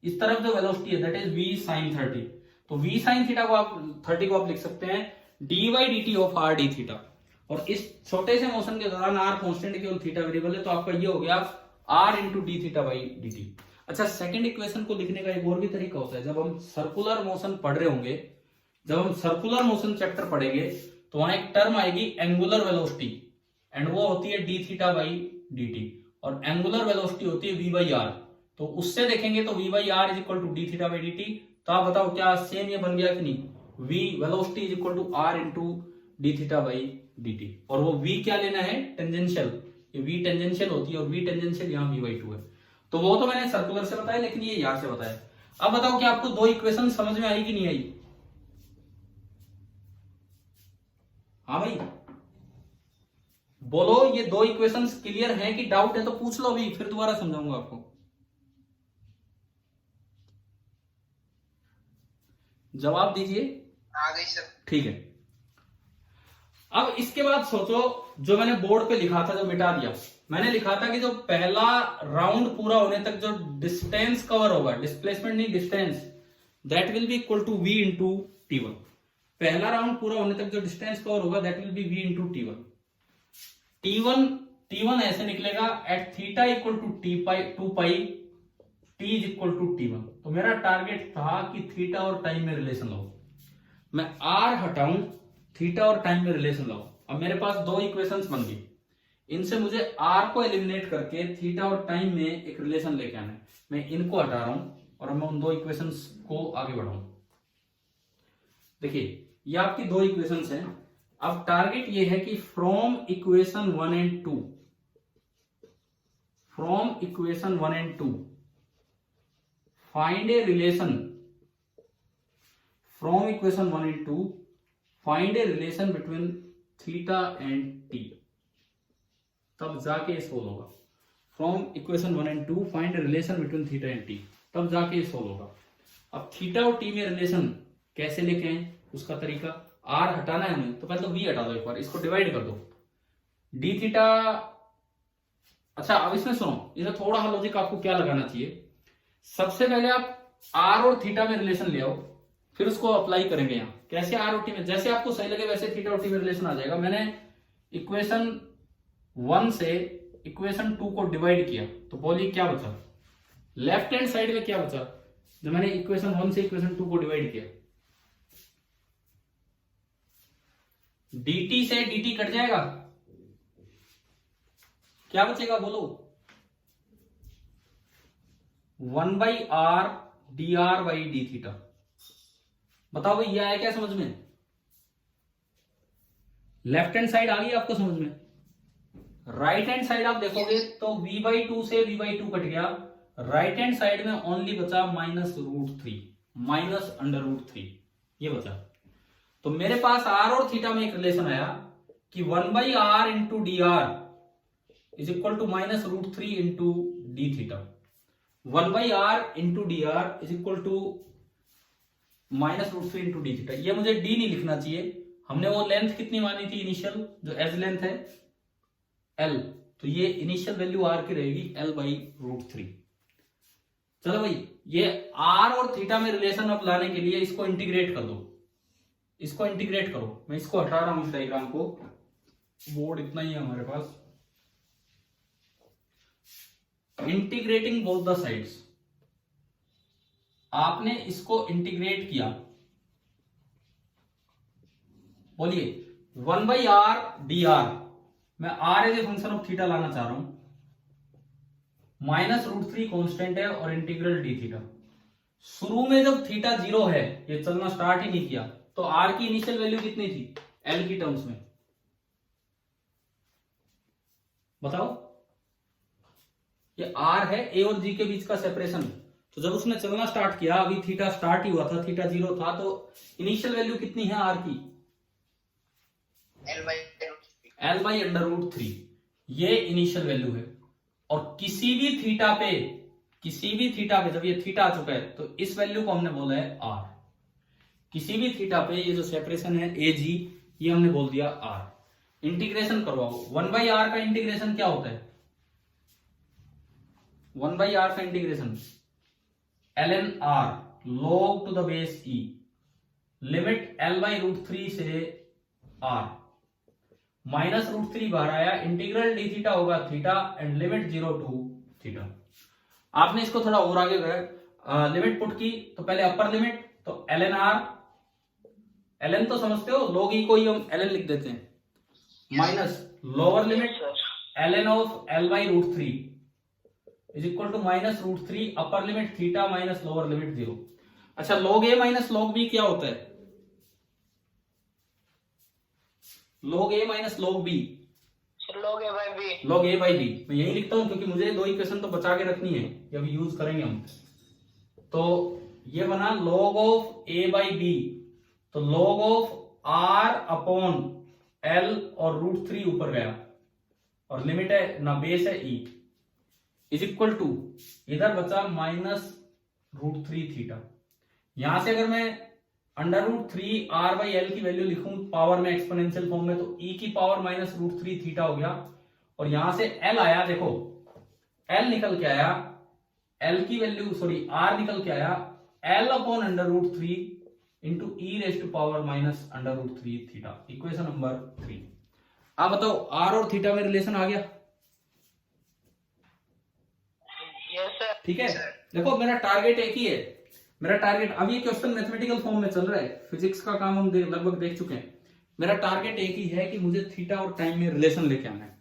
इस तरफ जो वेलोसिटी है दैट इज v sin 30, तो v sin थीटा को आप 30 को आप लिख सकते हैं d by D t of r D theta. और इस छोटे से मोशन के दौरान आर कांस्टेंट केवल थीटा वेरिएबल है, तो आपका ये हो गया r into d theta by D t. अच्छा, सेकंड इक्वेशन को लिखने का एक और भी तरीका होता है। जब हम सर्कुलर मोशन पढ़ रहे होंगे, जब हम सर्कुलर मोशन चैप्टर पढ़ेंगे, तो वहां एक टर्म आएगी एंगुलर वेलोसिटी, एंड वो होती है d theta by D t, और एंगुलर वेलोसिटी होती है वी बाई आर। तो उससे देखेंगे तो v by r is equal to d theta by D t. तो आप बताओ क्या सेम ये बन गया कि नहीं? V velocity is equal to r into d theta by D t, और वो वी क्या लेना है? टेंजेंशियल। ये वी टेंजेंशियल होती है, और वी टेंजेंशियल यहाँ वी बाई टू है। तो वो तो मैंने सर्कुलर से बताया, लेकिन ये यहाँ से बताया। अब बताओ कि आपको दो इक्वेशन समझ में आई कि नहीं आई? हाँ भाई बोलो, ये दो इक्वेशंस क्लियर हैं कि डाउट है? तो पूछ लो अभी, फिर दोबारा समझाऊंगा आपको। जवाब दीजिए। आ गई सर। ठीक है, अब इसके बाद सोचो, जो मैंने बोर्ड पे लिखा था, जो मिटा दिया, मैंने लिखा था कि जो पहला राउंड पूरा होने तक जो डिस्टेंस कवर होगा, डिस्प्लेसमेंट नहीं distance, that will be equal to V into T one. पहला राउंड पूरा होने तक जो डिस्टेंस कवर होगा that will be V into T one. T one ऐसे निकलेगा at theta equal to two pi T is equal to T one. तो मेरा टारगेट था कि थीटा और टाइम में रिलेशन लाओ, मैं आर हटाऊं, थीटा और टाइम में रिलेशन लाओ। अब मेरे पास दो इक्वेशंस बन गई, इनसे मुझे आर को एलिमिनेट करके थीटा और टाइम में एक रिलेशन लेके आना है। मैं इनको हटा रहा हूं और मैं उन दो इक्वेशंस को आगे बढ़ाऊं। देखिए, ये आपकी दो इक्वेशंस हैं। अब टारगेट ये है कि from equation 1 and 2, from equation 1 and 2 find a relation, from equation 1 and 2 find a relation between theta and T, तब जाके ये सोल्व होगा। From equation 1 and 2 find a relation between theta and T, तब जाके ये सोल्व होगा। अब theta और टी में रिलेशन कैसे लेके आए, उसका तरीका, आर हटाना है हमें, तो पहले तो वी हटा दो, एक बार इसको डिवाइड कर दो, डी थीटा। अच्छा, अब इसमें सुनो, इसमें थोड़ा लॉजिक आपको क्या लगाना चाहिए। सबसे पहले आप आर और थीटा में रिलेशन ले आओ, फिर उसको अप्लाई करेंगे यहाँ। कैसे? आर और टी में, जैसे आपको सही लगे वैसे थीटा और टी में रिलेशन आ जाएगा। मैंने इक्वेशन 1 से इक्वेशन 2 को डिवाइड किया, तो बोलिए क्या बचा? लेफ्ट हैंड साइड में क्या बचा जब मैंने इक्वेशन 1 से इक्वेशन 2 को डिवाइड किया? dt से dt कट जाएगा, क्या बचेगा बोलो? 1 by r d are by D theta. बताओ भाई, ये आया क्या समझ में? लेफ्ट हैंड साइड आ गई आपको समझ में? राइट हैंड साइड आप देखोगे तो v बाई टू से v बाई टू कट गया, राइट हैंड साइड में ओनली बचा -√3, -√3, ये बचा। तो मेरे पास आर और थीटा में एक रिलेशन आया कि 1 by r into d r is equal to -√3 into d theta. 1 by r into d r is equal to -√3 into d theta. ये मुझे डी नहीं लिखना चाहिए, हमने वो लेंथ कितनी मानी थी इनिशियल, जो एज लेंथ है एल, तो ये इनिशियल वैल्यू आर की रहेगी L/√3। चलो भाई, ये आर और थीटा में रिलेशन अब लाने के लिए इसको इंटीग्रेट कर दो, इसको इंटीग्रेट करो। मैं इसको हटा रहा हूं इस डायग्राम को, बोर्ड इतना ही है हमारे पास। इंटीग्रेटिंग बोथ द साइड्स, आपने इसको इंटीग्रेट किया, बोलिए 1 बाई आर डी आर, मैं r as a function of theta लाना चाह रहा हूं, -√3 कांस्टेंट है और इंटीग्रल डी थीटा। शुरू में जब थीटा 0 है, ये चलना स्टार्ट ही नहीं किया, तो आर की इनिशियल वैल्यू कितनी थी एल की टर्म्स में? बताओ, ये आर है ए और जी के बीच का सेपरेशन। तो जब उसने चलना स्टार्ट किया, अभी थीटा स्टार्ट ही हुआ था, थीटा 0 था, तो इनिशियल वैल्यू कितनी है आर की? L/√3, ये इनिशियल वैल्यू है। और किसी भी थीटा पे जब ये थीटा आ चुका है, तो इस वैल्यू को हमने बोला है आर। किसी भी थीटा पे ये जो सेपरेशन है ए जी, ये हमने बोल दिया आर। इंटीग्रेशन करवाओ, 1 बाई आर का इंटीग्रेशन क्या होता है? 1 बाई आर का integration ln r log to the base e, limit L/√3 से r, माइनस रूट थ्री बाहर आया, इंटीग्रल डी थीटा होगा theta and limit 0 to theta. आपने इसको थोड़ा और आगे लिमिट पुट की तो पहले अपर लिमिट तो ln r, ln तो समझते हो, log e को ही हम ln लिख देते हैं, minus lower limit ln of l by root three is equal to minus root three upper limit theta minus lower limit 0। अच्छा log a minus log b क्या होता है? log a minus log b log a by b। log a by b मैं यही लिखता हूं क्योंकि मुझे दो इक्वेशन तो बचा के रखनी है, ये अभी यूज करेंगे हम। तो ये बना log of a by b, तो log of r upon l और रूट थ्री ऊपर गया और लिमिट है ना बेस है e इज इक्वल टू इधर बचा माइनस रूट थ्री थीटा। यहां से अगर मैं under root three r by l की वैल्यू लिखूं पावर में एक्सपोनेंशियल फॉर्म में तो e की power minus root three theta हो गया, और यहां से l आया, देखो l निकल के आया, l की वैल्यू सॉरी r निकल के आया l upon under root three into e raise to power minus under root three theta, equation number 3। आप बताओ r और थीटा में रिलेशन आ गया? Yes sir. ठीक है, देखो मेरा टारगेट एक ही है, मेरा टारगेट, अब ये क्वेश्चन मैथमेटिकल फॉर्म में चल रहा है, फिजिक्स का काम हम लगभग देख चुके हैं। मेरा टारगेट एक ही है कि मुझे थीटा और टाइम में रिलेशन लेके आना है,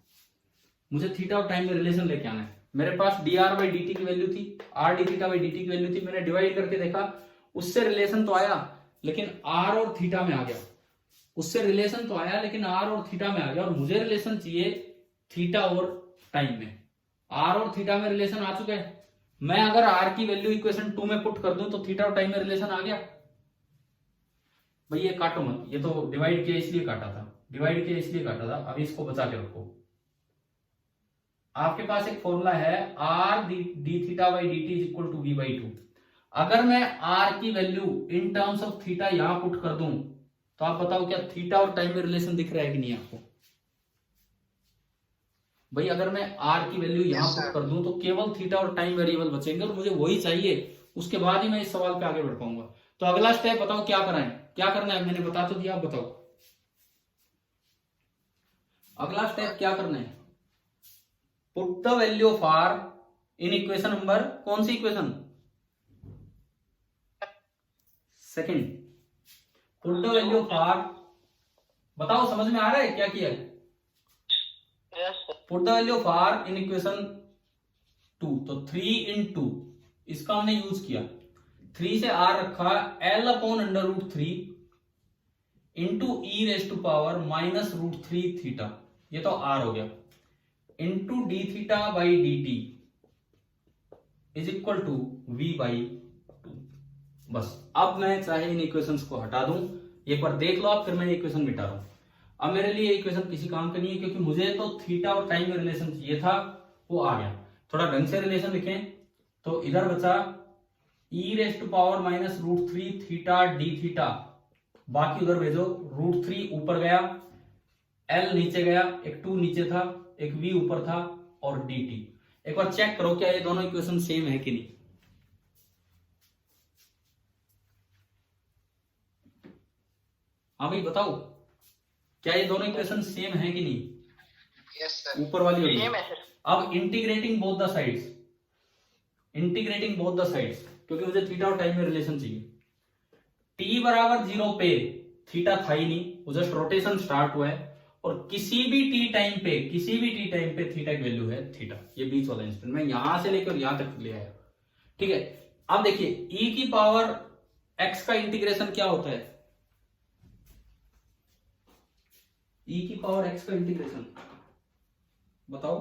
मुझे थीटा और टाइम में रिलेशन लेके आना है। मेरे पास D are by D T की वैल्यू थी, R D theta by D T की वैल्यू थी, मैंने डिवाइड करके देखा, उससे रिलेशन तो आया लेकिन आर और थीटा में आ गया, उससे रिलेशन तो आया लेकिन आर और थीटा में आ गया, और मुझे रिलेशन चाहिए थीटा और टाइम में। आर और थीटा में रिलेशन आ चुका है, मैं अगर आर की वैल्यू इक्वेशन 2 में पुट कर दूं तो थीटा और टाइम में रिलेशन आ गया। भाई ये काटो मत, ये तो डिवाइड किया इसलिए काटा था, डिवाइड किया इसलिए काटा था, अभी इसको बचा के रखो। आपके पास एक फॉर्मूला है r D theta by D t is equal to v by two. अगर मैं आर की value in terms of theta यहां पुट कर दूं तो आप बताओ क्या थीटा और टाइम में रिलेशन दिख रहा है कि नहीं आपको? भाई अगर मैं r की वैल्यू यहां पुट कर दूं तो केवल थीटा और टाइम वेरिएबल बचेंगे और मुझे वही चाहिए, उसके बाद ही मैं इस सवाल पे आगे बढ़ पाऊंगा। तो अगला स्टेप बताओ क्या करना है, क्या करना है, मैंने बता तो दिया, आप बताओ अगला स्टेप क्या करना है। Put the value of r in equation number, कौन सी equation? Second. Put the value of r, बताओ समझ में आ रहा है क्या किया है? Put the value of r in equation 2, तो 3 इन 2 इसका हमने यूज किया, 3 से r रखा l upon under root three into e raise to power minus root three theta, ये तो r हो गया, into d theta by D t is equal to v by two. बस अब मैं चाहे इन इक्वेशंस को हटा दूं, एक बार देख लो आप, फिर मैं इक्वेशन मिटा रहा हूं। अब मेरे लिए इक्वेशन किसी काम का नहीं है क्योंकि मुझे तो थीटा और टाइम में रिलेशन चाहिए था, वो आ गया। थोड़ा ढंग से रिलेशन लिखें तो इधर बचा e raise to power minus root three theta D theta, बाकी उधर भेजो, रूट थ्री ऊपर गया, एल नीचे गया, एक 2 नीचे था, एक वी ऊपर था, और डी टी। एक बार चेक करो क्या ये दोनों इक्वेशन सेम है कि नहीं। हाँ भाई बताओ क्या ये दोनों इक्वेशन सेम है कि नहीं? Yes sir. ऊपर वाली होगी। सेम है सर। अब integrating both the sides, integrating both the sides, क्योंकि मुझे थीटा और टाइम में रिलेशन चाहिए। t बराबर 0 पे थीटा था ही नहीं, वो जस्ट रोटेशन स्टार्ट हुआ है, और किसी भी t टाइम पे, किसी भी t टाइम पे थीटा की वैल्यू है थीटा, ये बीच वाला इंस्टेंट मैं यहां से लेकर यहां तक ले आया। ठीक है, अब देखिए e की पावर x का इंटीग्रेशन क्या होता है? e की पावर x का इंटीग्रेशन बताओ।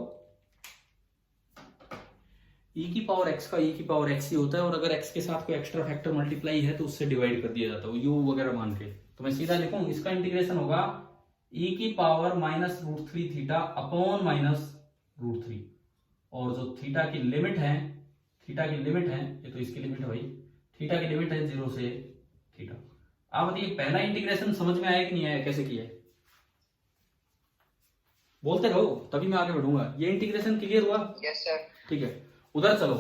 e की पावर x का e की पावर x ही होता है, और अगर x के साथ कोई एक्स्ट्रा फैक्टर मल्टीप्लाई है तो उससे डिवाइड कर दिया जाता है u वगैरह मान के। तो मैं सीधा लिखूं, इसका इंटीग्रेशन होगा e की power minus root three theta upon minus root three, और जो थीटा की लिमिट है, थीटा की लिमिट है, ये तो इसकी लिमिट है भाई, थीटा की लिमिट है 0 से थीटा। आप बताइए पहला इंटीग्रेशन समझ में आया कि नहीं आया, कैसे किया है? बोलते रहो तभी मैं आगे बढ़ूंगा। ये इंटीग्रेशन क्लियर हुआ? Yes sir. ठीक है, उधर चलो,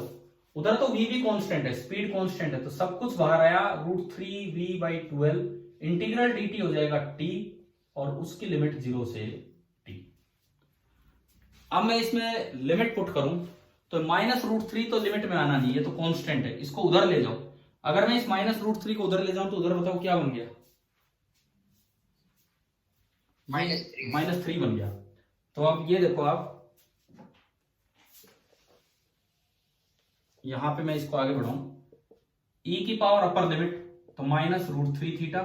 उधर तो v भी कांस्टेंट है, स्पीड कांस्टेंट है, तो सब कुछ बाहर आया, root three v by 12 integral dt हो जाएगा t, और उसकी लिमिट 0 से अब मैं इसमें लिमिट पुट करूं तो -√3 तो लिमिट में आना नहीं है, तो कांस्टेंट है, इसको उधर ले जाओ। अगर मैं इस -√3 को उधर ले जाऊं तो उधर बताओ क्या बन गया, -3 बन गया। तो अब ये देखो आप, यहां पे मैं इसको आगे बढ़ाऊं, e की पावर अपर लिमिट तो -√3 थीटा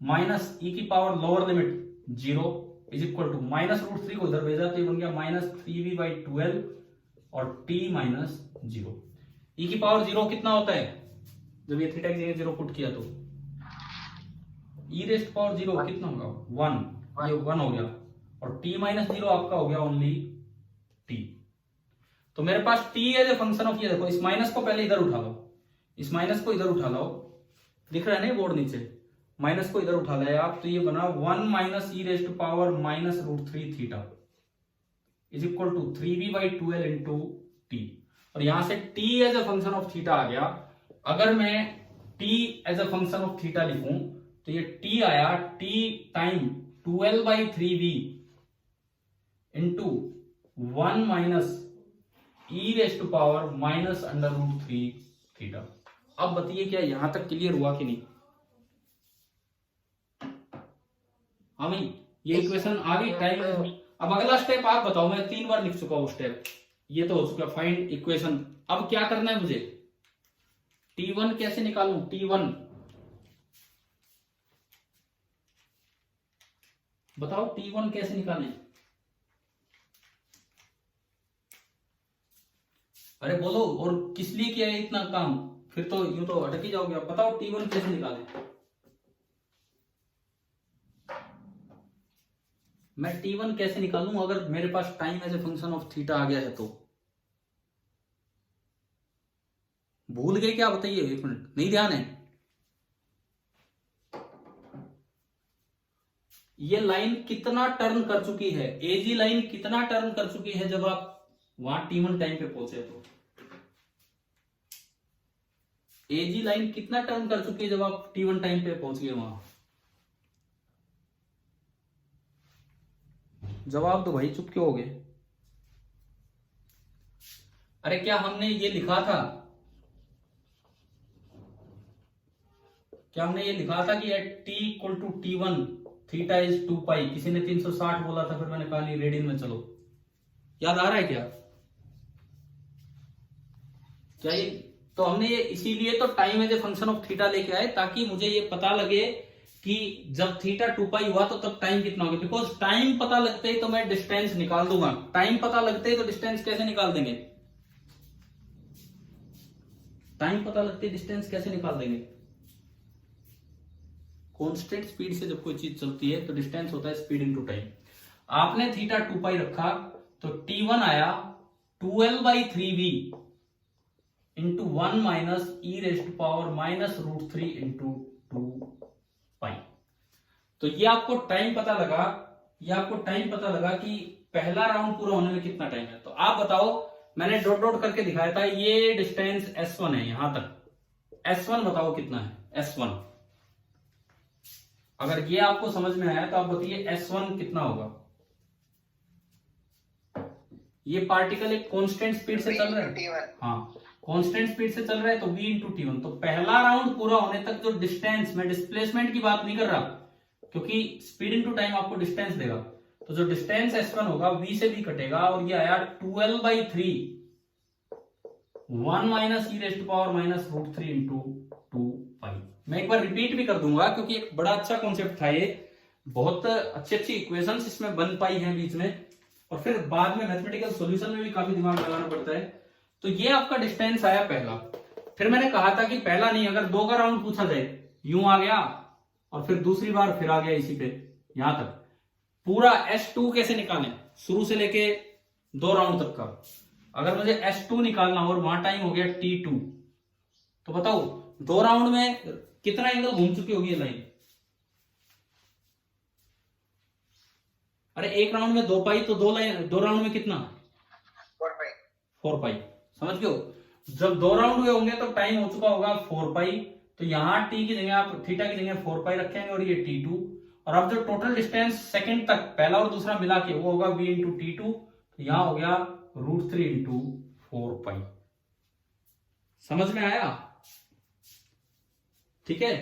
माइनस e की power lower limit 0 is equal to -√3 को इधर भेजा तो ये बन गया -3v/12 और t -0। e की पावर 0 कितना होता है जब ये थीटा की जगह 0 पुट किया तो e रेस्ट पावर 0 कितना होगा 1, ये 1 हो गया, और t -0 आपका हो गया ओनली t। तो मेरे पास t as a function of, ये देखो इस माइनस को पहले इधर उठा लो, इस माइनस को इधर उठा लो, दिख रहा है ना बोर्ड नीचे, माइनस को इधर उठा लिया आप, तो ये बना 1 - e raised power -√3 theta is equal to 3v/12 into T. और यहां से t as a function of theta आ गया। अगर मैं t as a function of theta लिखूं तो ये t आया t time 12/3v into 1 - e raised power -√3 theta. अब बताइए क्या यहां तक क्लियर हुआ कि नहीं? हाँ भाई, ये इक्वेशन आ गई टाइम। अब अगला स्टेप आप बताओ, मैं 3 बार लिख चुका हूं स्टेप, ये तो हो चुका फाइंड इक्वेशन। अब क्या करना है मुझे, T1 कैसे निकालूं, T1 बताओ, T1 कैसे निकालें? अरे बोलो, और किस लिए किया है इतना काम, फिर तो यूं तो अटक ही जाओगे। अब बताओ T1 कैसे निकालें? मैं T1 कैसे निकालूं अगर मेरे पास time as a function of theta आ गया है तो? भूल गए क्या, बताइए, 1 मिनट, नहीं ध्यान है? ये लाइन कितना टर्न कर चुकी है, एजी लाइन कितना टर्न कर चुकी है जब आप वहां T1 टाइम पे पहुंचे तो? एजी लाइन कितना टर्न कर चुकी है जब आप T1 टाइम पे पहुंच गए वहां? जवाब तो भाई चुप क्यों हो गए? अरे क्या हमने ये लिखा था, क्या हमने ये लिखा था कि at t equal to T1 theta is 2 pi? किसी ने 360 बोला था, फिर मैंने कहा नहीं रेडियन में चलो। याद आ रहा है क्या? क्या ये तो हमने ये इसीलिए तो time as a function of theta लेके आए, ताकि मुझे ये पता लगे कि जब थीटा 2 पाई हुआ तो तब टाइम कितना होगा। बिकॉज टाइम पता लगते ही तो मैं डिस्टेंस निकाल दूंगा, टाइम पता लगते ही तो डिस्टेंस कैसे निकाल देंगे? टाइम पता लगते ही डिस्टेंस कैसे निकाल देंगे? कांस्टेंट स्पीड से जब कोई चीज चलती है तो डिस्टेंस होता है स्पीड इनटू टाइम। आपने थीटा 2 पाई रखा तो T1 आया 12/3v into 1 - e raised power -√3 into 2 पाई। तो ये आपको टाइम पता लगा, ये आपको टाइम पता लगा कि पहला राउंड पूरा होने में कितना टाइम है। तो आप बताओ, मैंने डॉट डॉट करके दिखाया था, ये डिस्टेंस S1 है यहां तक। S1 बताओ कितना है S1? अगर ये आपको समझ में आया तो आप बताइए S1 कितना होगा? ये पार्टिकल एक कांस्टेंट स्पीड से चल रहा है, हाँ कांस्टेंट स्पीड से चल रहा है, तो v इंटू T1। तो पहला राउंड पूरा होने तक जो डिस्टेंस, मैं डिस्प्लेसमेंट की बात नहीं कर रहा क्योंकि स्पीड इंटू टाइम आपको डिस्टेंस देगा, तो जो डिस्टेंस S1 होगा v से भी कटेगा, और ये आया 12/3 1 - e रेस्ट पावर -√3 इंटू 2 पाई। मैं एक बार रिपीट भी कर दूंगा क्योंकि एक बड़ा अच्छा कॉन्सेप्ट था ये, बहुत अच्छी अच्छी इक्वेशंस इसमें बन पाई हैं बीच में, और फिर बाद में मैथमेटिकल सॉल्यूशन में भी काफी दिमाग लगाना पड़ता है। तो ये आपका डिस्टेंस आया पहला। फिर मैंने कहा था कि पहला नहीं, अगर 2 का राउंड पूछा जाए, यूं आ गया और फिर दूसरी बार फिर आ गया इसी पे यहां तक, पूरा S2 कैसे निकालें शुरू से लेके 2 राउंड तक का। अगर मुझे S2 निकालना हो और वहां टाइम हो गया T2, तो बताओ 2 राउंड में कितना एंगल घूम चुकी होगी ये लाइन? अरे 1 राउंड में 2 पाई, तो 2 राउंड में कितना? 4 पाई। समझ गए हो? जब 2 राउंड हुए होंगे तो टाइम हो चुका होगा 4 पाई, तो यहां t की जगह आप थीटा की जगह 4 पाई रखेंगे और ये T2, और अब जो टोटल डिस्टेंस सेकंड तक पहला और दूसरा मिला के वो होगा v इंटू T2, तो यहां हो गया √3 इंटू 4 पाई। समझ में आया? ठीक है।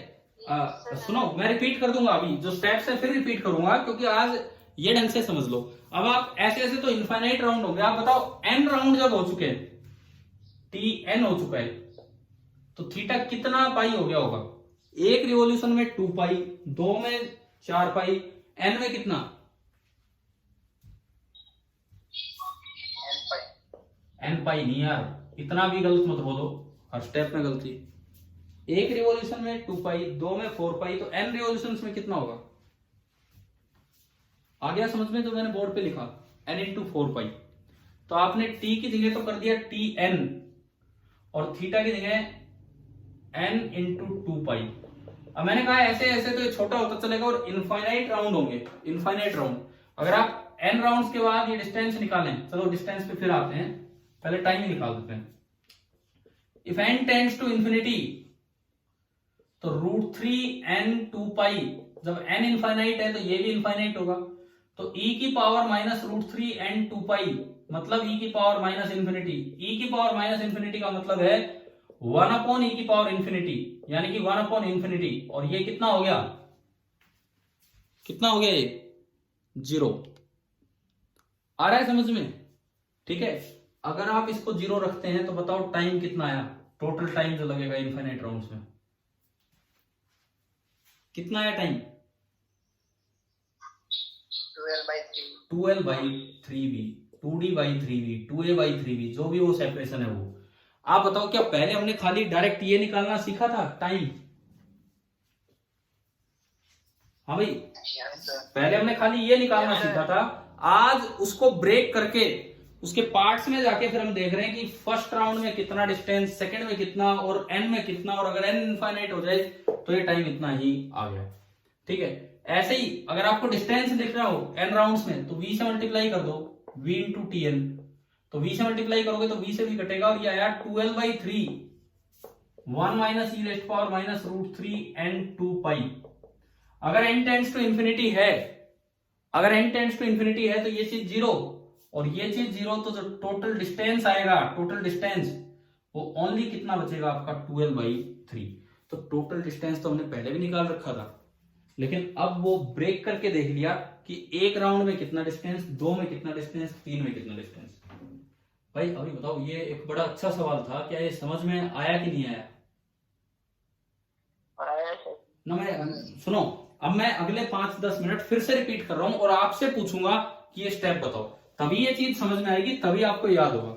सुनो, मैं रिपीट कर दूंगा, अभी जो स्टेप्स है फिर रिपीट करूंगा, क्योंकि आज ये ढंग से समझ लो। अब आप ऐसे ऐसे तो इनफाइनाइट राउंड होंगे। आप बताओ n राउंड जब हो चुके हैं, Tn हो चुका है, तो थीटा कितना पाई हो गया होगा? एक रिवॉल्यूशन में 2 पाई, 2 में 4 पाई, n में कितना? n पाई नहीं यार, इतना भी गलत मत बोलो, हर स्टेप में गलती। एक रिवॉल्यूशन में 2 पाई, 2 में 4 पाई, तो n रिवॉल्यूशंस में कितना होगा? आ गया समझ में? जो मैंने बोर्ड पे लिखा n इंटू 4 पाई। तो आपने t की जगह तो कर दिया Tn, और थीटा की जगह n इंटू 2 पाई। अब मैंने कहा ऐसे ऐसे तो ये छोटा होता चलेगा और इनफाइनाइट राउंड होंगे, इनफाइनाइट राउंड। अगर आप n राउंड्स के बाद ये डिस्टेंस निकालें, चलो डिस्टेंस पे फिर आते हैं, पहले टाइम ही निकाल देते हैं। If n tends to infinity, तो √3n 2 पाई, जब n इनफाइनाइट है तो ये भी इनफाइनाइट होगा, तो e की पावर माइनस √3n 2 पाई मतलब e की पावर माइनस इंफिनिटी। e की पावर माइनस इंफिनिटी का मतलब है 1 अपॉन e की पावर इंफिनिटी, यानी कि 1 अपॉन इंफिनिटी। और ये कितना हो गया? कितना हो गया ये? 0। आ रहा है समझ में? ठीक है। अगर आप इसको 0 रखते हैं तो बताओ टाइम कितना आया? टोटल टाइम जो लगेगा इनफाइनाइट राउंड्स में कितना आया टाइम? 12/3b, 2d/3b, 2a/3b, जो भी वो सेपरेशन है वो। आप बताओ क्या पहले हमने खाली डायरेक्ट ये निकालना सीखा था टाइम? हाँ भाई, पहले हमने खाली ये निकालना सीखा था। आज उसको ब्रेक करके उसके पार्ट्स में जाके फिर हम देख रहे हैं कि फर्स्ट राउंड में कितना डिस्टेंस, सेकंड में कितना, और एन में कितना, और अगर एन इनफाइनाइट हो जाए तो ये टाइम इतना ही आ गया। ठीक है। ऐसे ही अगर आपको डिस्टेंस लिखना हो एन राउंड्स में, तो v से मल्टीप्लाई कर दो, v इंटू Tn। तो v से मल्टीप्लाई करोगे तो v से भी कटेगा, और ये आया 12/3, 1 minus e raised power minus √3n 2 पाई। अगर n टेंड्स टू इंफिनिटी है, अगर n टेंड्स टू इंफिनिटी है तो ये चीज 0 और ये चीज 0, तो जो टोटल डिस्टेंस आएगा, टोटल डिस्टेंस वो ओनली कितना बचेगा आपका? 12/3। तो टोटल डिस्टेंस तो हमने पहले भी निकाल रखा था, लेकिन अब वो ब्रेक करके देख लिया कि एक राउंड में कितना डिस्टेंस, 2 में कितना डिस्टेंस, 3 में कितना डिस्टेंस। भाई अभी बताओ, ये एक बड़ा अच्छा सवाल था, क्या ये समझ में आया कि नहीं आया? ना मैं सुनो, अब मैं अगले 5-10 मिनट फिर से रिपीट कर रहा हूं और आपसे पूछूंगा कि ये स्टेप बताओ, तभी ये चीज समझ में आएगी, तभी आपको याद होगा।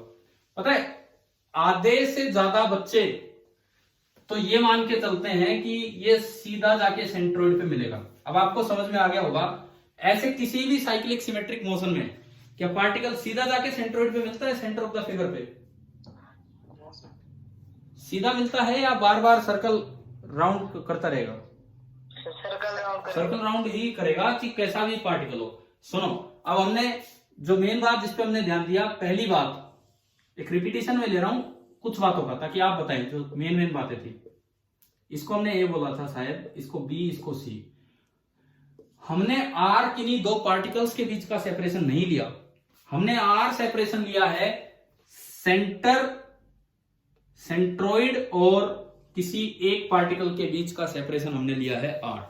पता है, आधे से ज्यादा बच्चे तो ये मान के चलते हैं कि ये सीधा जाके सेंट्रोइड पे मिलेगा। अब आपको समझ में आ गया होगा, ऐसे किसी भी साइक्लिक सिमेट्रिक मोशन में क्या पार्टिकल सीधा जाके सेंट्रोइड पे मिलता है? सेंटर ऑफ द फिगर पे सीधा मिलता है या बार बार सर्कल राउंड करता रहेगा? सर्कल राउंड ही करेगा, कि कैसा भी पार्टिकल हो। सुनो, अब हमने जो मेन बात जिस पे हमने ध्यान दिया, पहली बात एक रिपीटिशन में ले रहा हूं कुछ बातों का, ताकि आप बताएं जो मेन बातें थी। इसको हमने ए बोला था शायद, इसको बी, इसको सी। हमने आर किन्हीं दो पार्टिकल्स के बीच का सेपरेशन नहीं लिया, हमने आर सेपरेशन लिया है सेंट्रोइड और किसी एक पार्टिकल के बीच का सेपरेशन हमने लिया है आर।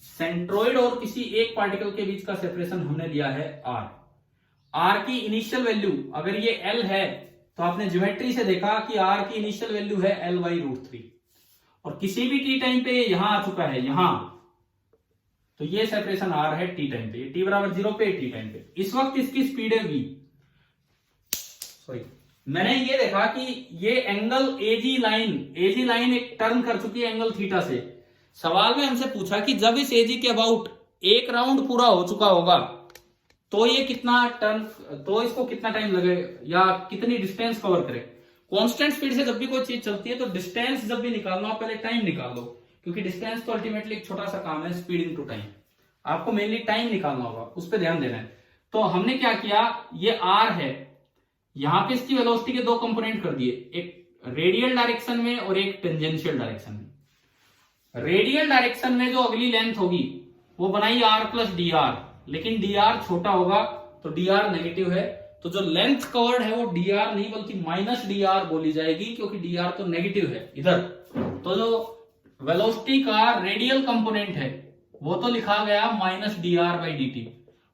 सेंट्रोइड और किसी एक पार्टिकल के बीच का सेपरेशन हमने लिया है आर। आर की इनिशियल वैल्यू अगर ये एल है, तो आपने ज्योमेट्री से देखा कि आर की इनिशियल वैल्यू है L/√3, और किसी भी टी टाइम पे यहां आ चुका है, यहां, तो ये सेपरेशन आर है टी टाइम पे, टी बराबर 0 पे, टी टाइम पे। इस वक्त इसकी स्पीड है v। सॉरी, मैंने ये देखा कि ये एंगल एजी लाइन एक टर्न कर चुकी है एंगल थीटा से। सवाल में हमसे पूछा कि जब इस एजी के अबाउट एक राउंड पूरा हो चुका होगा तो ये कितना टर्न, तो इसको कितना टाइम लगेगा या कितनी डिस्टेंस कवर करे। कांस्टेंट स्पीड से जब भी कोई चीज चलती है तो डिस्टेंस जब भी निकालना हो पहले टाइम निकाल लो, क्योंकि डिस्टेंस तो अल्टीमेटली एक छोटा सा काम है, स्पीड इनटू टाइम। आपको मेनली टाइम निकालना होगा, उस पर ध्यान देना है। तो हमने क्या किया, ये आर है, यहां पे इसकी वेलोसिटी के 2 कंपोनेंट कर दिए, एक रेडियल डायरेक्शन में और एक टेंजेंशियल डायरेक्शन में। रेडियल डायरेक्शन में जो अगली लेंथ होगी वो बनाई r + dr, लेकिन dr छोटा होगा तो dr नेगेटिव है, तो तो जो लेंथ कवर्ड है वो dr नहीं बल्कि माइनस dr बोली जाएगी, क्योंकि dr तो नेगेटिव है इधर। तो जो वेलोसिटी का रेडियल कंपोनेंट है वो तो लिखा गया माइनस dr/dt।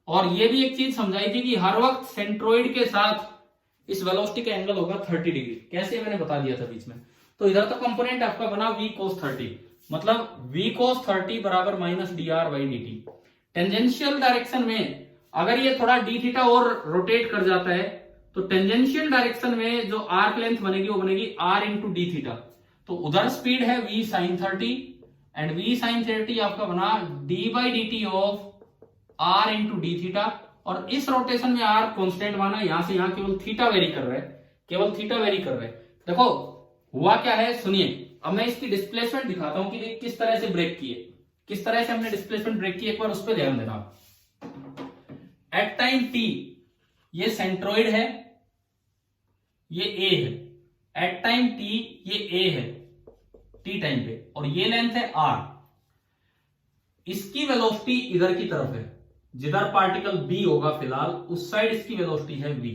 और ये भी एक चीज समझाई थी कि हर वक्त सेंट्रोइड के साथ इस वेलोसिटी का एंगल होगा 30 डिग्री। कैसे, मैंने बता दिया था बीच में। तो इधर तो कंपोनेंट आपका बना v cos 30, मतलब v cos 30 बराबर माइनस dr/dt। टेंजेंशियल डायरेक्शन में अगर ये थोड़ा d थीटा और रोटेट कर जाता है तो टेंजेंशियल डायरेक्शन में जो आर्क लेंथ बनेगी वो बनेगी r इंटू डी थीटा। तो उधर स्पीड है v sin 30 and v sin 30 आपका बना d/dt of r into d theta. और इस रोटेशन में r कांस्टेंट माना, यहां से यहां केवल थीटा वेरी कर रहा है, केवल थीटा वेरी कर रहा है। देखो हुआ क्या है, सुनिए। अब मैं इसकी डिस्प्लेसमेंट दिखाता हूं कि किस तरह से ब्रेक किए, किस तरह से हमने डिस्प्लेसमेंट ब्रेक की, एक बार उस पर ध्यान देना। एट टाइम t ये सेंट्रोइड है, ये a है। एट टाइम t ये a है t टाइम पे, और ये लेंथ है r। इसकी वेलोसिटी इधर की तरफ है, जिधर पार्टिकल b होगा फिलहाल उस साइड इसकी वेलोसिटी है v।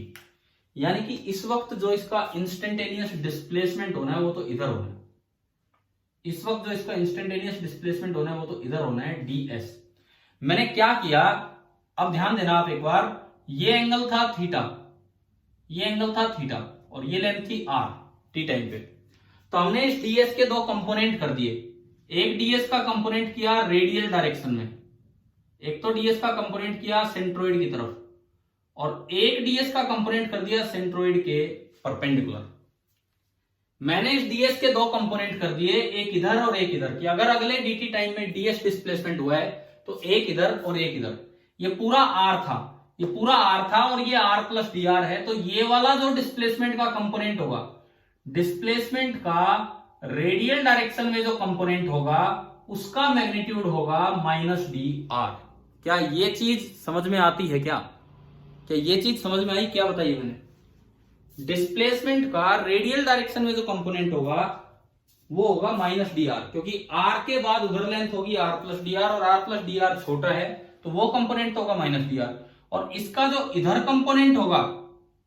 यानी कि इस वक्त जो इसका इंस्टेंटेनियस डिस्प्लेसमेंट होना है वो तो इधर होना है। इस वक्त जो इसका इंस्टेंटेनियस डिस्प्लेसमेंट होना है वो तो इधर होना है ds। मैंने क्या किया, अब ध्यान देना आप एक बार। ये एंगल था थीटा, ये एंगल था थीटा, और ये लेंथ थी r t टाइम पे। तो हमने इस ds के दो कंपोनेंट कर दिए। एक ds का कंपोनेंट किया रेडियल डायरेक्शन में, एक तो ds का कंपोनेंट किया सेंट्रोइड की तरफ, और एक ds का कंपोनेंट कर दिया सेंट्रोइड के परपेंडिकुलर। मैंने इस ds के दो कंपोनेंट कर दिए, एक इधर और एक इधर की। अगर अगले dt टाइम में ds डिस्प्लेसमेंट हुआ है तो एक इधर और एक इधर। ये पूरा r था, ये पूरा r था, और ये r प्लस dr है। तो ये वाला जो डिस्प्लेसमेंट का कंपोनेंट होगा, डिस्प्लेसमेंट का रेडियल डायरेक्शन में जो कंपोनेंट होगा उसका मैग्नीट्यूड होगा माइनस dr। क्या ये चीज समझ में आती है? क्या ये चीज समझ में आई? क्या बताइए मैंने। डिस्प्लेसमेंट का रेडियल डायरेक्शन में जो कंपोनेंट होगा वो होगा माइनस dr, क्योंकि r के बाद उधर लेंथ होगी r प्लस dr, और r प्लस dr छोटा है तो वो कंपोनेंट होगा माइनस dr। और इसका जो इधर कंपोनेंट होगा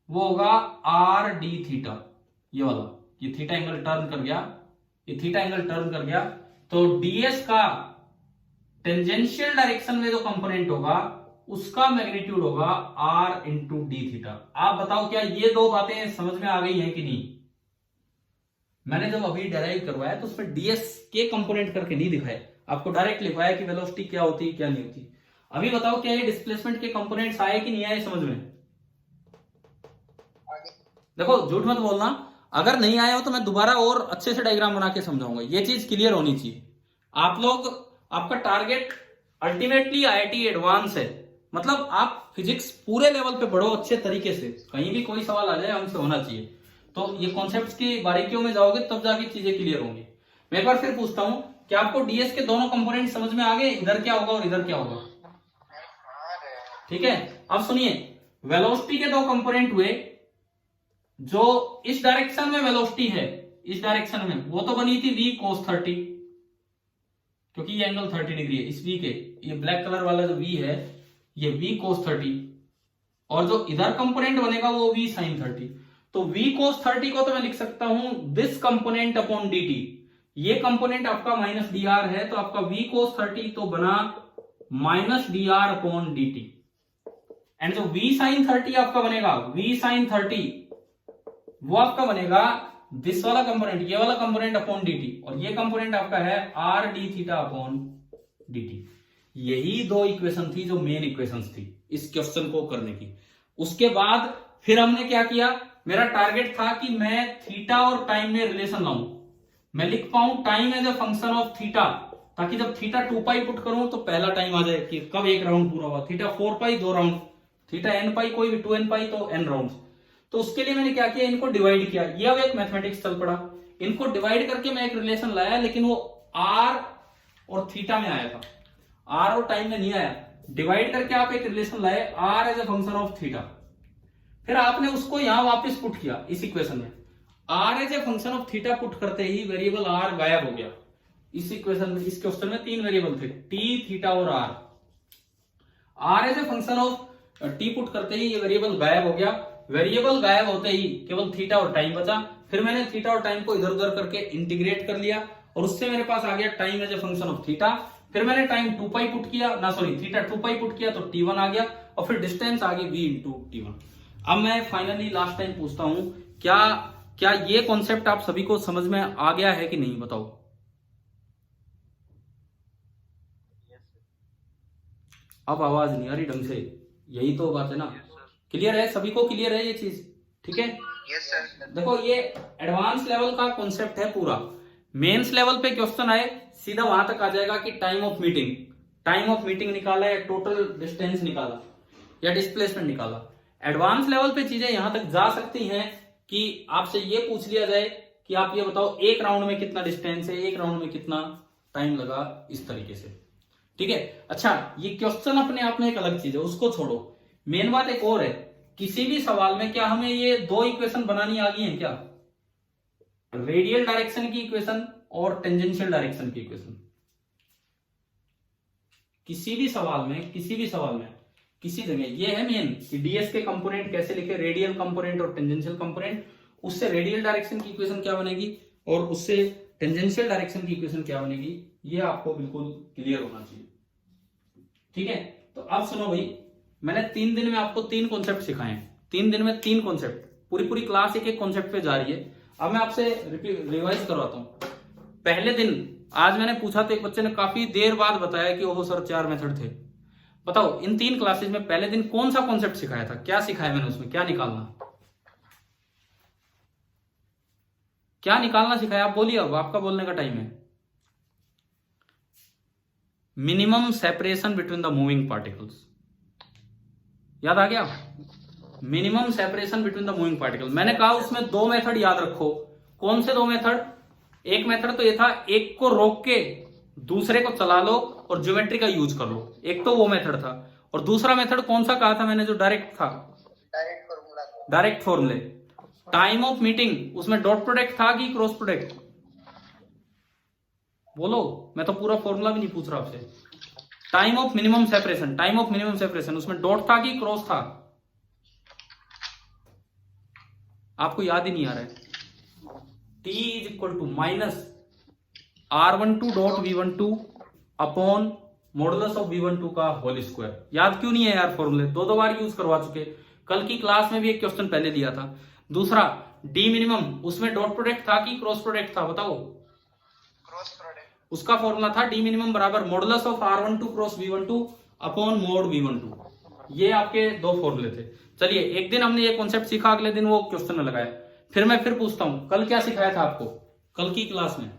वो होगा r d थीटा, ये वाला। ये थीटा एंगल टर्न कर गया, ये थीटा एंगल टर्न कर गया। तो ds का टेंजेंशियल डायरेक्शन में जो कंपोनेंट होगा उसका मैग्नीट्यूड होगा r इंटू डी थीटा। आप बताओ क्या ये दो बातें समझ में आ गई हैं कि नहीं? मैंने जब अभी डेराइव करवाया तो उसमें ds के कंपोनेंट करके नहीं दिखाया, आपको डायरेक्ट लिखवाया कि वेलोसिटी क्या होती है क्या नहीं होती। अभी बताओ क्या ये डिस्प्लेसमेंट के कंपोनेंट्स आए कि नहीं आए समझ में? देखो झूठ मत बोलना, अगर नहीं आया हो तो मैं दोबारा और अच्छे से डायग्राम बना के समझाऊंगा। ये चीज क्लियर होनी चाहिए। आप लोग, आपका टारगेट अल्टीमेटली IIT एडवांस है, मतलब आप फिजिक्स पूरे लेवल पे पढ़ो अच्छे तरीके से, कहीं भी कोई सवाल आ जाए हमसे होना चाहिए। तो ये कॉन्सेप्ट्स की बारीकियों में जाओगे तब जाके चीजें क्लियर होंगी। मैं एक बार फिर पूछता हूं कि आपको ds के दोनों कंपोनेंट समझ में आ गए, इधर क्या होगा और इधर क्या होगा? ठीक है, अब सुनिए। वेलोसिटी के दो कंपोनेंट हुए, जो इस डायरेक्शन में वेलोसिटी है, इस डायरेक्शन में, वो तो बनी थी v cos 30, क्योंकि ये एंगल 30 डिग्री है इस v के। ये ब्लैक कलर वाला जो v है ये v cos 30, और जो इधर कंपोनेंट बनेगा वो v sin 30। तो v cos 30 को तो मैं लिख सकता हूं दिस कंपोनेंट अपॉन dt। ये कंपोनेंट आपका माइनस dr है, तो आपका v cos 30 तो बना minus dr upon dt। And जो v sin 30 आपका बनेगा, v sin 30 वो आपका बनेगा दिस वाला कंपोनेंट, ये वाला कंपोनेंट अपॉन dt, और ये कंपोनेंट आपका है r d theta upon dt। यही दो इक्वेशन थी जो मेन इक्वेशंस थी इस क्वेश्चन को करने की। उसके बाद फिर हमने क्या किया, मेरा टारगेट था कि मैं थीटा और टाइम में रिलेशन लाऊं, मैं लिख पाऊं time as a function of theta, ताकि जब थीटा 2 पाई पुट करूं तो पहला टाइम आ जाए कि कब एक राउंड पूरा हुआ। थीटा 4 पाई 2 राउंड, थीटा n पाई कोई भी 2n पाई तो n राउंड। तो उसके लिए मैंने क्या किया, इनको डिवाइड किया। ये अब एक मैथमेटिक्स चल पड़ा, इनको डिवाइड करके मैं एक रिलेशन लाया, लेकिन वो r और थीटा में आया था, r और टाइम में नहीं आया। डिवाइड करके आप एक रिलेशन लाए r as a function of theta, फिर आपने उसको यहां वापस पुट किया इस इक्वेशन में। r as a function of theta put करते ही वेरिएबल r गायब हो गया। इस इक्वेशन में, इस क्वेश्चन में 3 वेरिएबल थे, t, थीटा और r। r as a function of t put करते ही ये वेरिएबल गायब हो गया। वेरिएबल गायब होते ही केवल थीटा और टाइम बचा। फिर मैंने थीटा और टाइम को इधर उधर करके इंटीग्रेट कर लिया और उससे मेरे पास आ गया time as a function of theta. फिर मैंने टाइम 2 पाई पुट किया, ना सॉरी थीटा 2 पाई पुट किया तो t1 आ गया और फिर डिस्टेंस आ गई v इंटू t1। अब मैं फाइनली लास्ट टाइम पूछता हूं, क्या ये कॉन्सेप्ट आप सभी को समझ में आ गया है कि नहीं, बताओ। अब आवाज नहीं आ रही ढंग से, यही तो बात है ना। क्लियर है सभी को, क्लियर है ये चीज, ठीक है। Yes sir. देखो ये एडवांस लेवल का कॉन्सेप्ट है पूरा। मेंस लेवल पे क्वेश्चन आए सीधा वहां तक आ जाएगा कि टाइम ऑफ मीटिंग निकाला या टोटल डिस्टेंस निकाला या डिस्प्लेसमेंट निकाला। एडवांस लेवल पे चीजें यहां तक जा सकती हैं कि आपसे ये पूछ लिया जाए कि आप ये बताओ एक राउंड में कितना डिस्टेंस है, एक राउंड में कितना टाइम लगा, इस तरीके से, ठीक है। अच्छा ये क्वेश्चन अपने आप में एक अलग चीज है, उसको छोड़ो। मेन बात एक और है, किसी भी सवाल में क्या हमें ये दो इक्वेशन बनानी आ गई है क्या, रेडियल डायरेक्शन की इक्वेशन और टेंजेंशियल डायरेक्शन की इक्वेशन। किसी भी सवाल में किसी जगह ये है मेन कि डीएस के कंपोनेंट कैसे लिखे, रेडियल कंपोनेंट और टेंजेंशियल कंपोनेंट। उससे रेडियल डायरेक्शन की इक्वेशन क्या बनेगी और उससे टेंजेंशियल डायरेक्शन की इक्वेशन क्या बनेगी, ये आपको बिल्कुल क्लियर होना चाहिए, ठीक है। तो अब सुनो भाई, मैंने 3 दिन में आपको 3 कॉन्सेप्ट सिखाए हैं। 3 दिन में 3 कॉन्सेप्ट, पूरी क्लास एक कॉन्सेप्ट पे जा रही है। अब मैं आपसे रिवाइज करवाता हूं। पहले दिन आज मैंने पूछा तो एक बच्चे ने काफी देर बाद बताया कि ओहो सर 4 मेथड थे। बताओ इन 3 क्लासेज में पहले दिन कौन सा कॉन्सेप्ट सिखाया था, क्या सिखाया मैंने, उसमें क्या निकालना सिखाया, आप बोलिए, अब आपका बोलने का टाइम है। Minimum separation between the moving particles, याद आ गया। Minimum separation between the moving particle. मैंने कहा उसमें 2 मेथड याद रखो। कौन से 2 मेथड, एक मेथड तो ये था एक को रोक के दूसरे को चला लो और ज्योमेट्री का यूज कर लो, एक तो वो मेथड था। और दूसरा मेथड कौन सा कहा था मैंने, जो डायरेक्ट था, डायरेक्ट फॉर्मूले। टाइम ऑफ मीटिंग, उसमें डॉट प्रोडक्ट था कि क्रॉस प्रोडक्ट, बोलो, मैं तो पूरा फॉर्मूला भी नहीं पूछ रहा आपसे। टाइम ऑफ मिनिमम सेपरेशन, उसमें डॉट था कि क्रॉस था, आपको याद ही नहीं आ रहा है। T is equal to minus R12 dot V12 upon modulus of V12 का होल स्क्वायर। याद क्यों नहीं है यार, फॉर्मूले 2 बार यूज करवा चुके, कल की क्लास में भी एक क्वेश्चन पहले दिया था। दूसरा डी मिनिमम, उसमें डॉट प्रोडक्ट था कि क्रॉस प्रोडक्ट था, बताओ। Cross product. उसका फॉर्मूला था डी मिनिमम बराबर modulus of R12 cross V12 upon mode V12। ये आपके 2 फॉर्मूले थे। चलिए एक दिन हमने ये कॉन्सेप्ट सीखा, अगले दिन वो क्वेश्चन में लगाया। फिर मैं पूछता हूं, कल क्या सिखाया था आपको, कल की क्लास में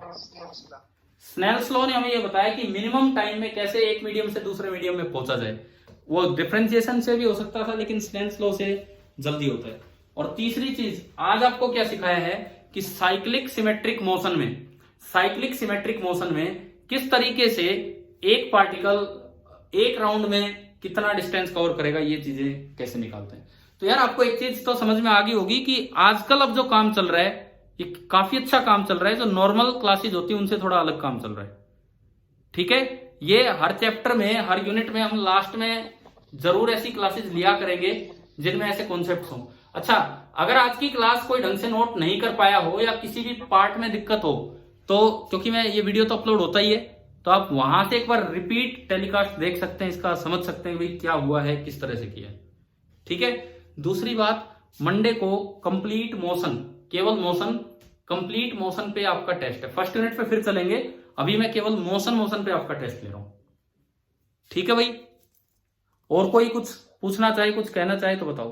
स्नेल्स लॉ ने हमें ये बताया कि मिनिमम टाइम में कैसे एक मीडियम से दूसरे मीडियम में पहुंचा जाए। वो डिफरेंशिएशन से भी हो सकता था, लेकिन स्नेल्स लॉ से जल्दी होता है। और तीसरी चीज आज आपको क्या सिखाया है कि साइक्लिक सिमेट्रिक मोशन में किस तरीके से एक पार्टिकल एक राउंड में कितना डिस्टेंस कवर करेगा, ये चीजें कैसे निकालते हैं। तो यार आपको एक चीज तो समझ में आ गई होगी कि आजकल अब जो काम चल रहा है ये काफी अच्छा काम चल रहा है। जो नॉर्मल क्लासेज होती है उनसे थोड़ा अलग काम चल रहा है, ठीक है। ये हर चैप्टर में, हर यूनिट में हम लास्ट में जरूर ऐसी क्लासेज लिया करेंगे जिनमें ऐसे कॉन्सेप्ट्स हों। अच्छा, अगर आज की क्लास कोई ढंग से नोट नहीं कर पाया हो या किसी भी पार्ट में दिक्कत हो तो, क्योंकि मैं ये वीडियो तो अपलोड होता ही है, तो आप वहां से एक बार रिपीट टेलीकास्ट देख सकते हैं, इसका समझ सकते हैं भाई क्या हुआ है, किस तरह से किया है, ठीक है। दूसरी बात, मंडे को कंप्लीट मोशन, केवल मोशन, कंप्लीट मोशन पे आपका टेस्ट है। फर्स्ट यूनिट पे फिर चलेंगे, अभी मैं केवल मोशन पे आपका टेस्ट ले रहा हूं, ठीक है भाई। और कोई कुछ पूछना चाहे, कुछ कहना चाहे तो बताओ।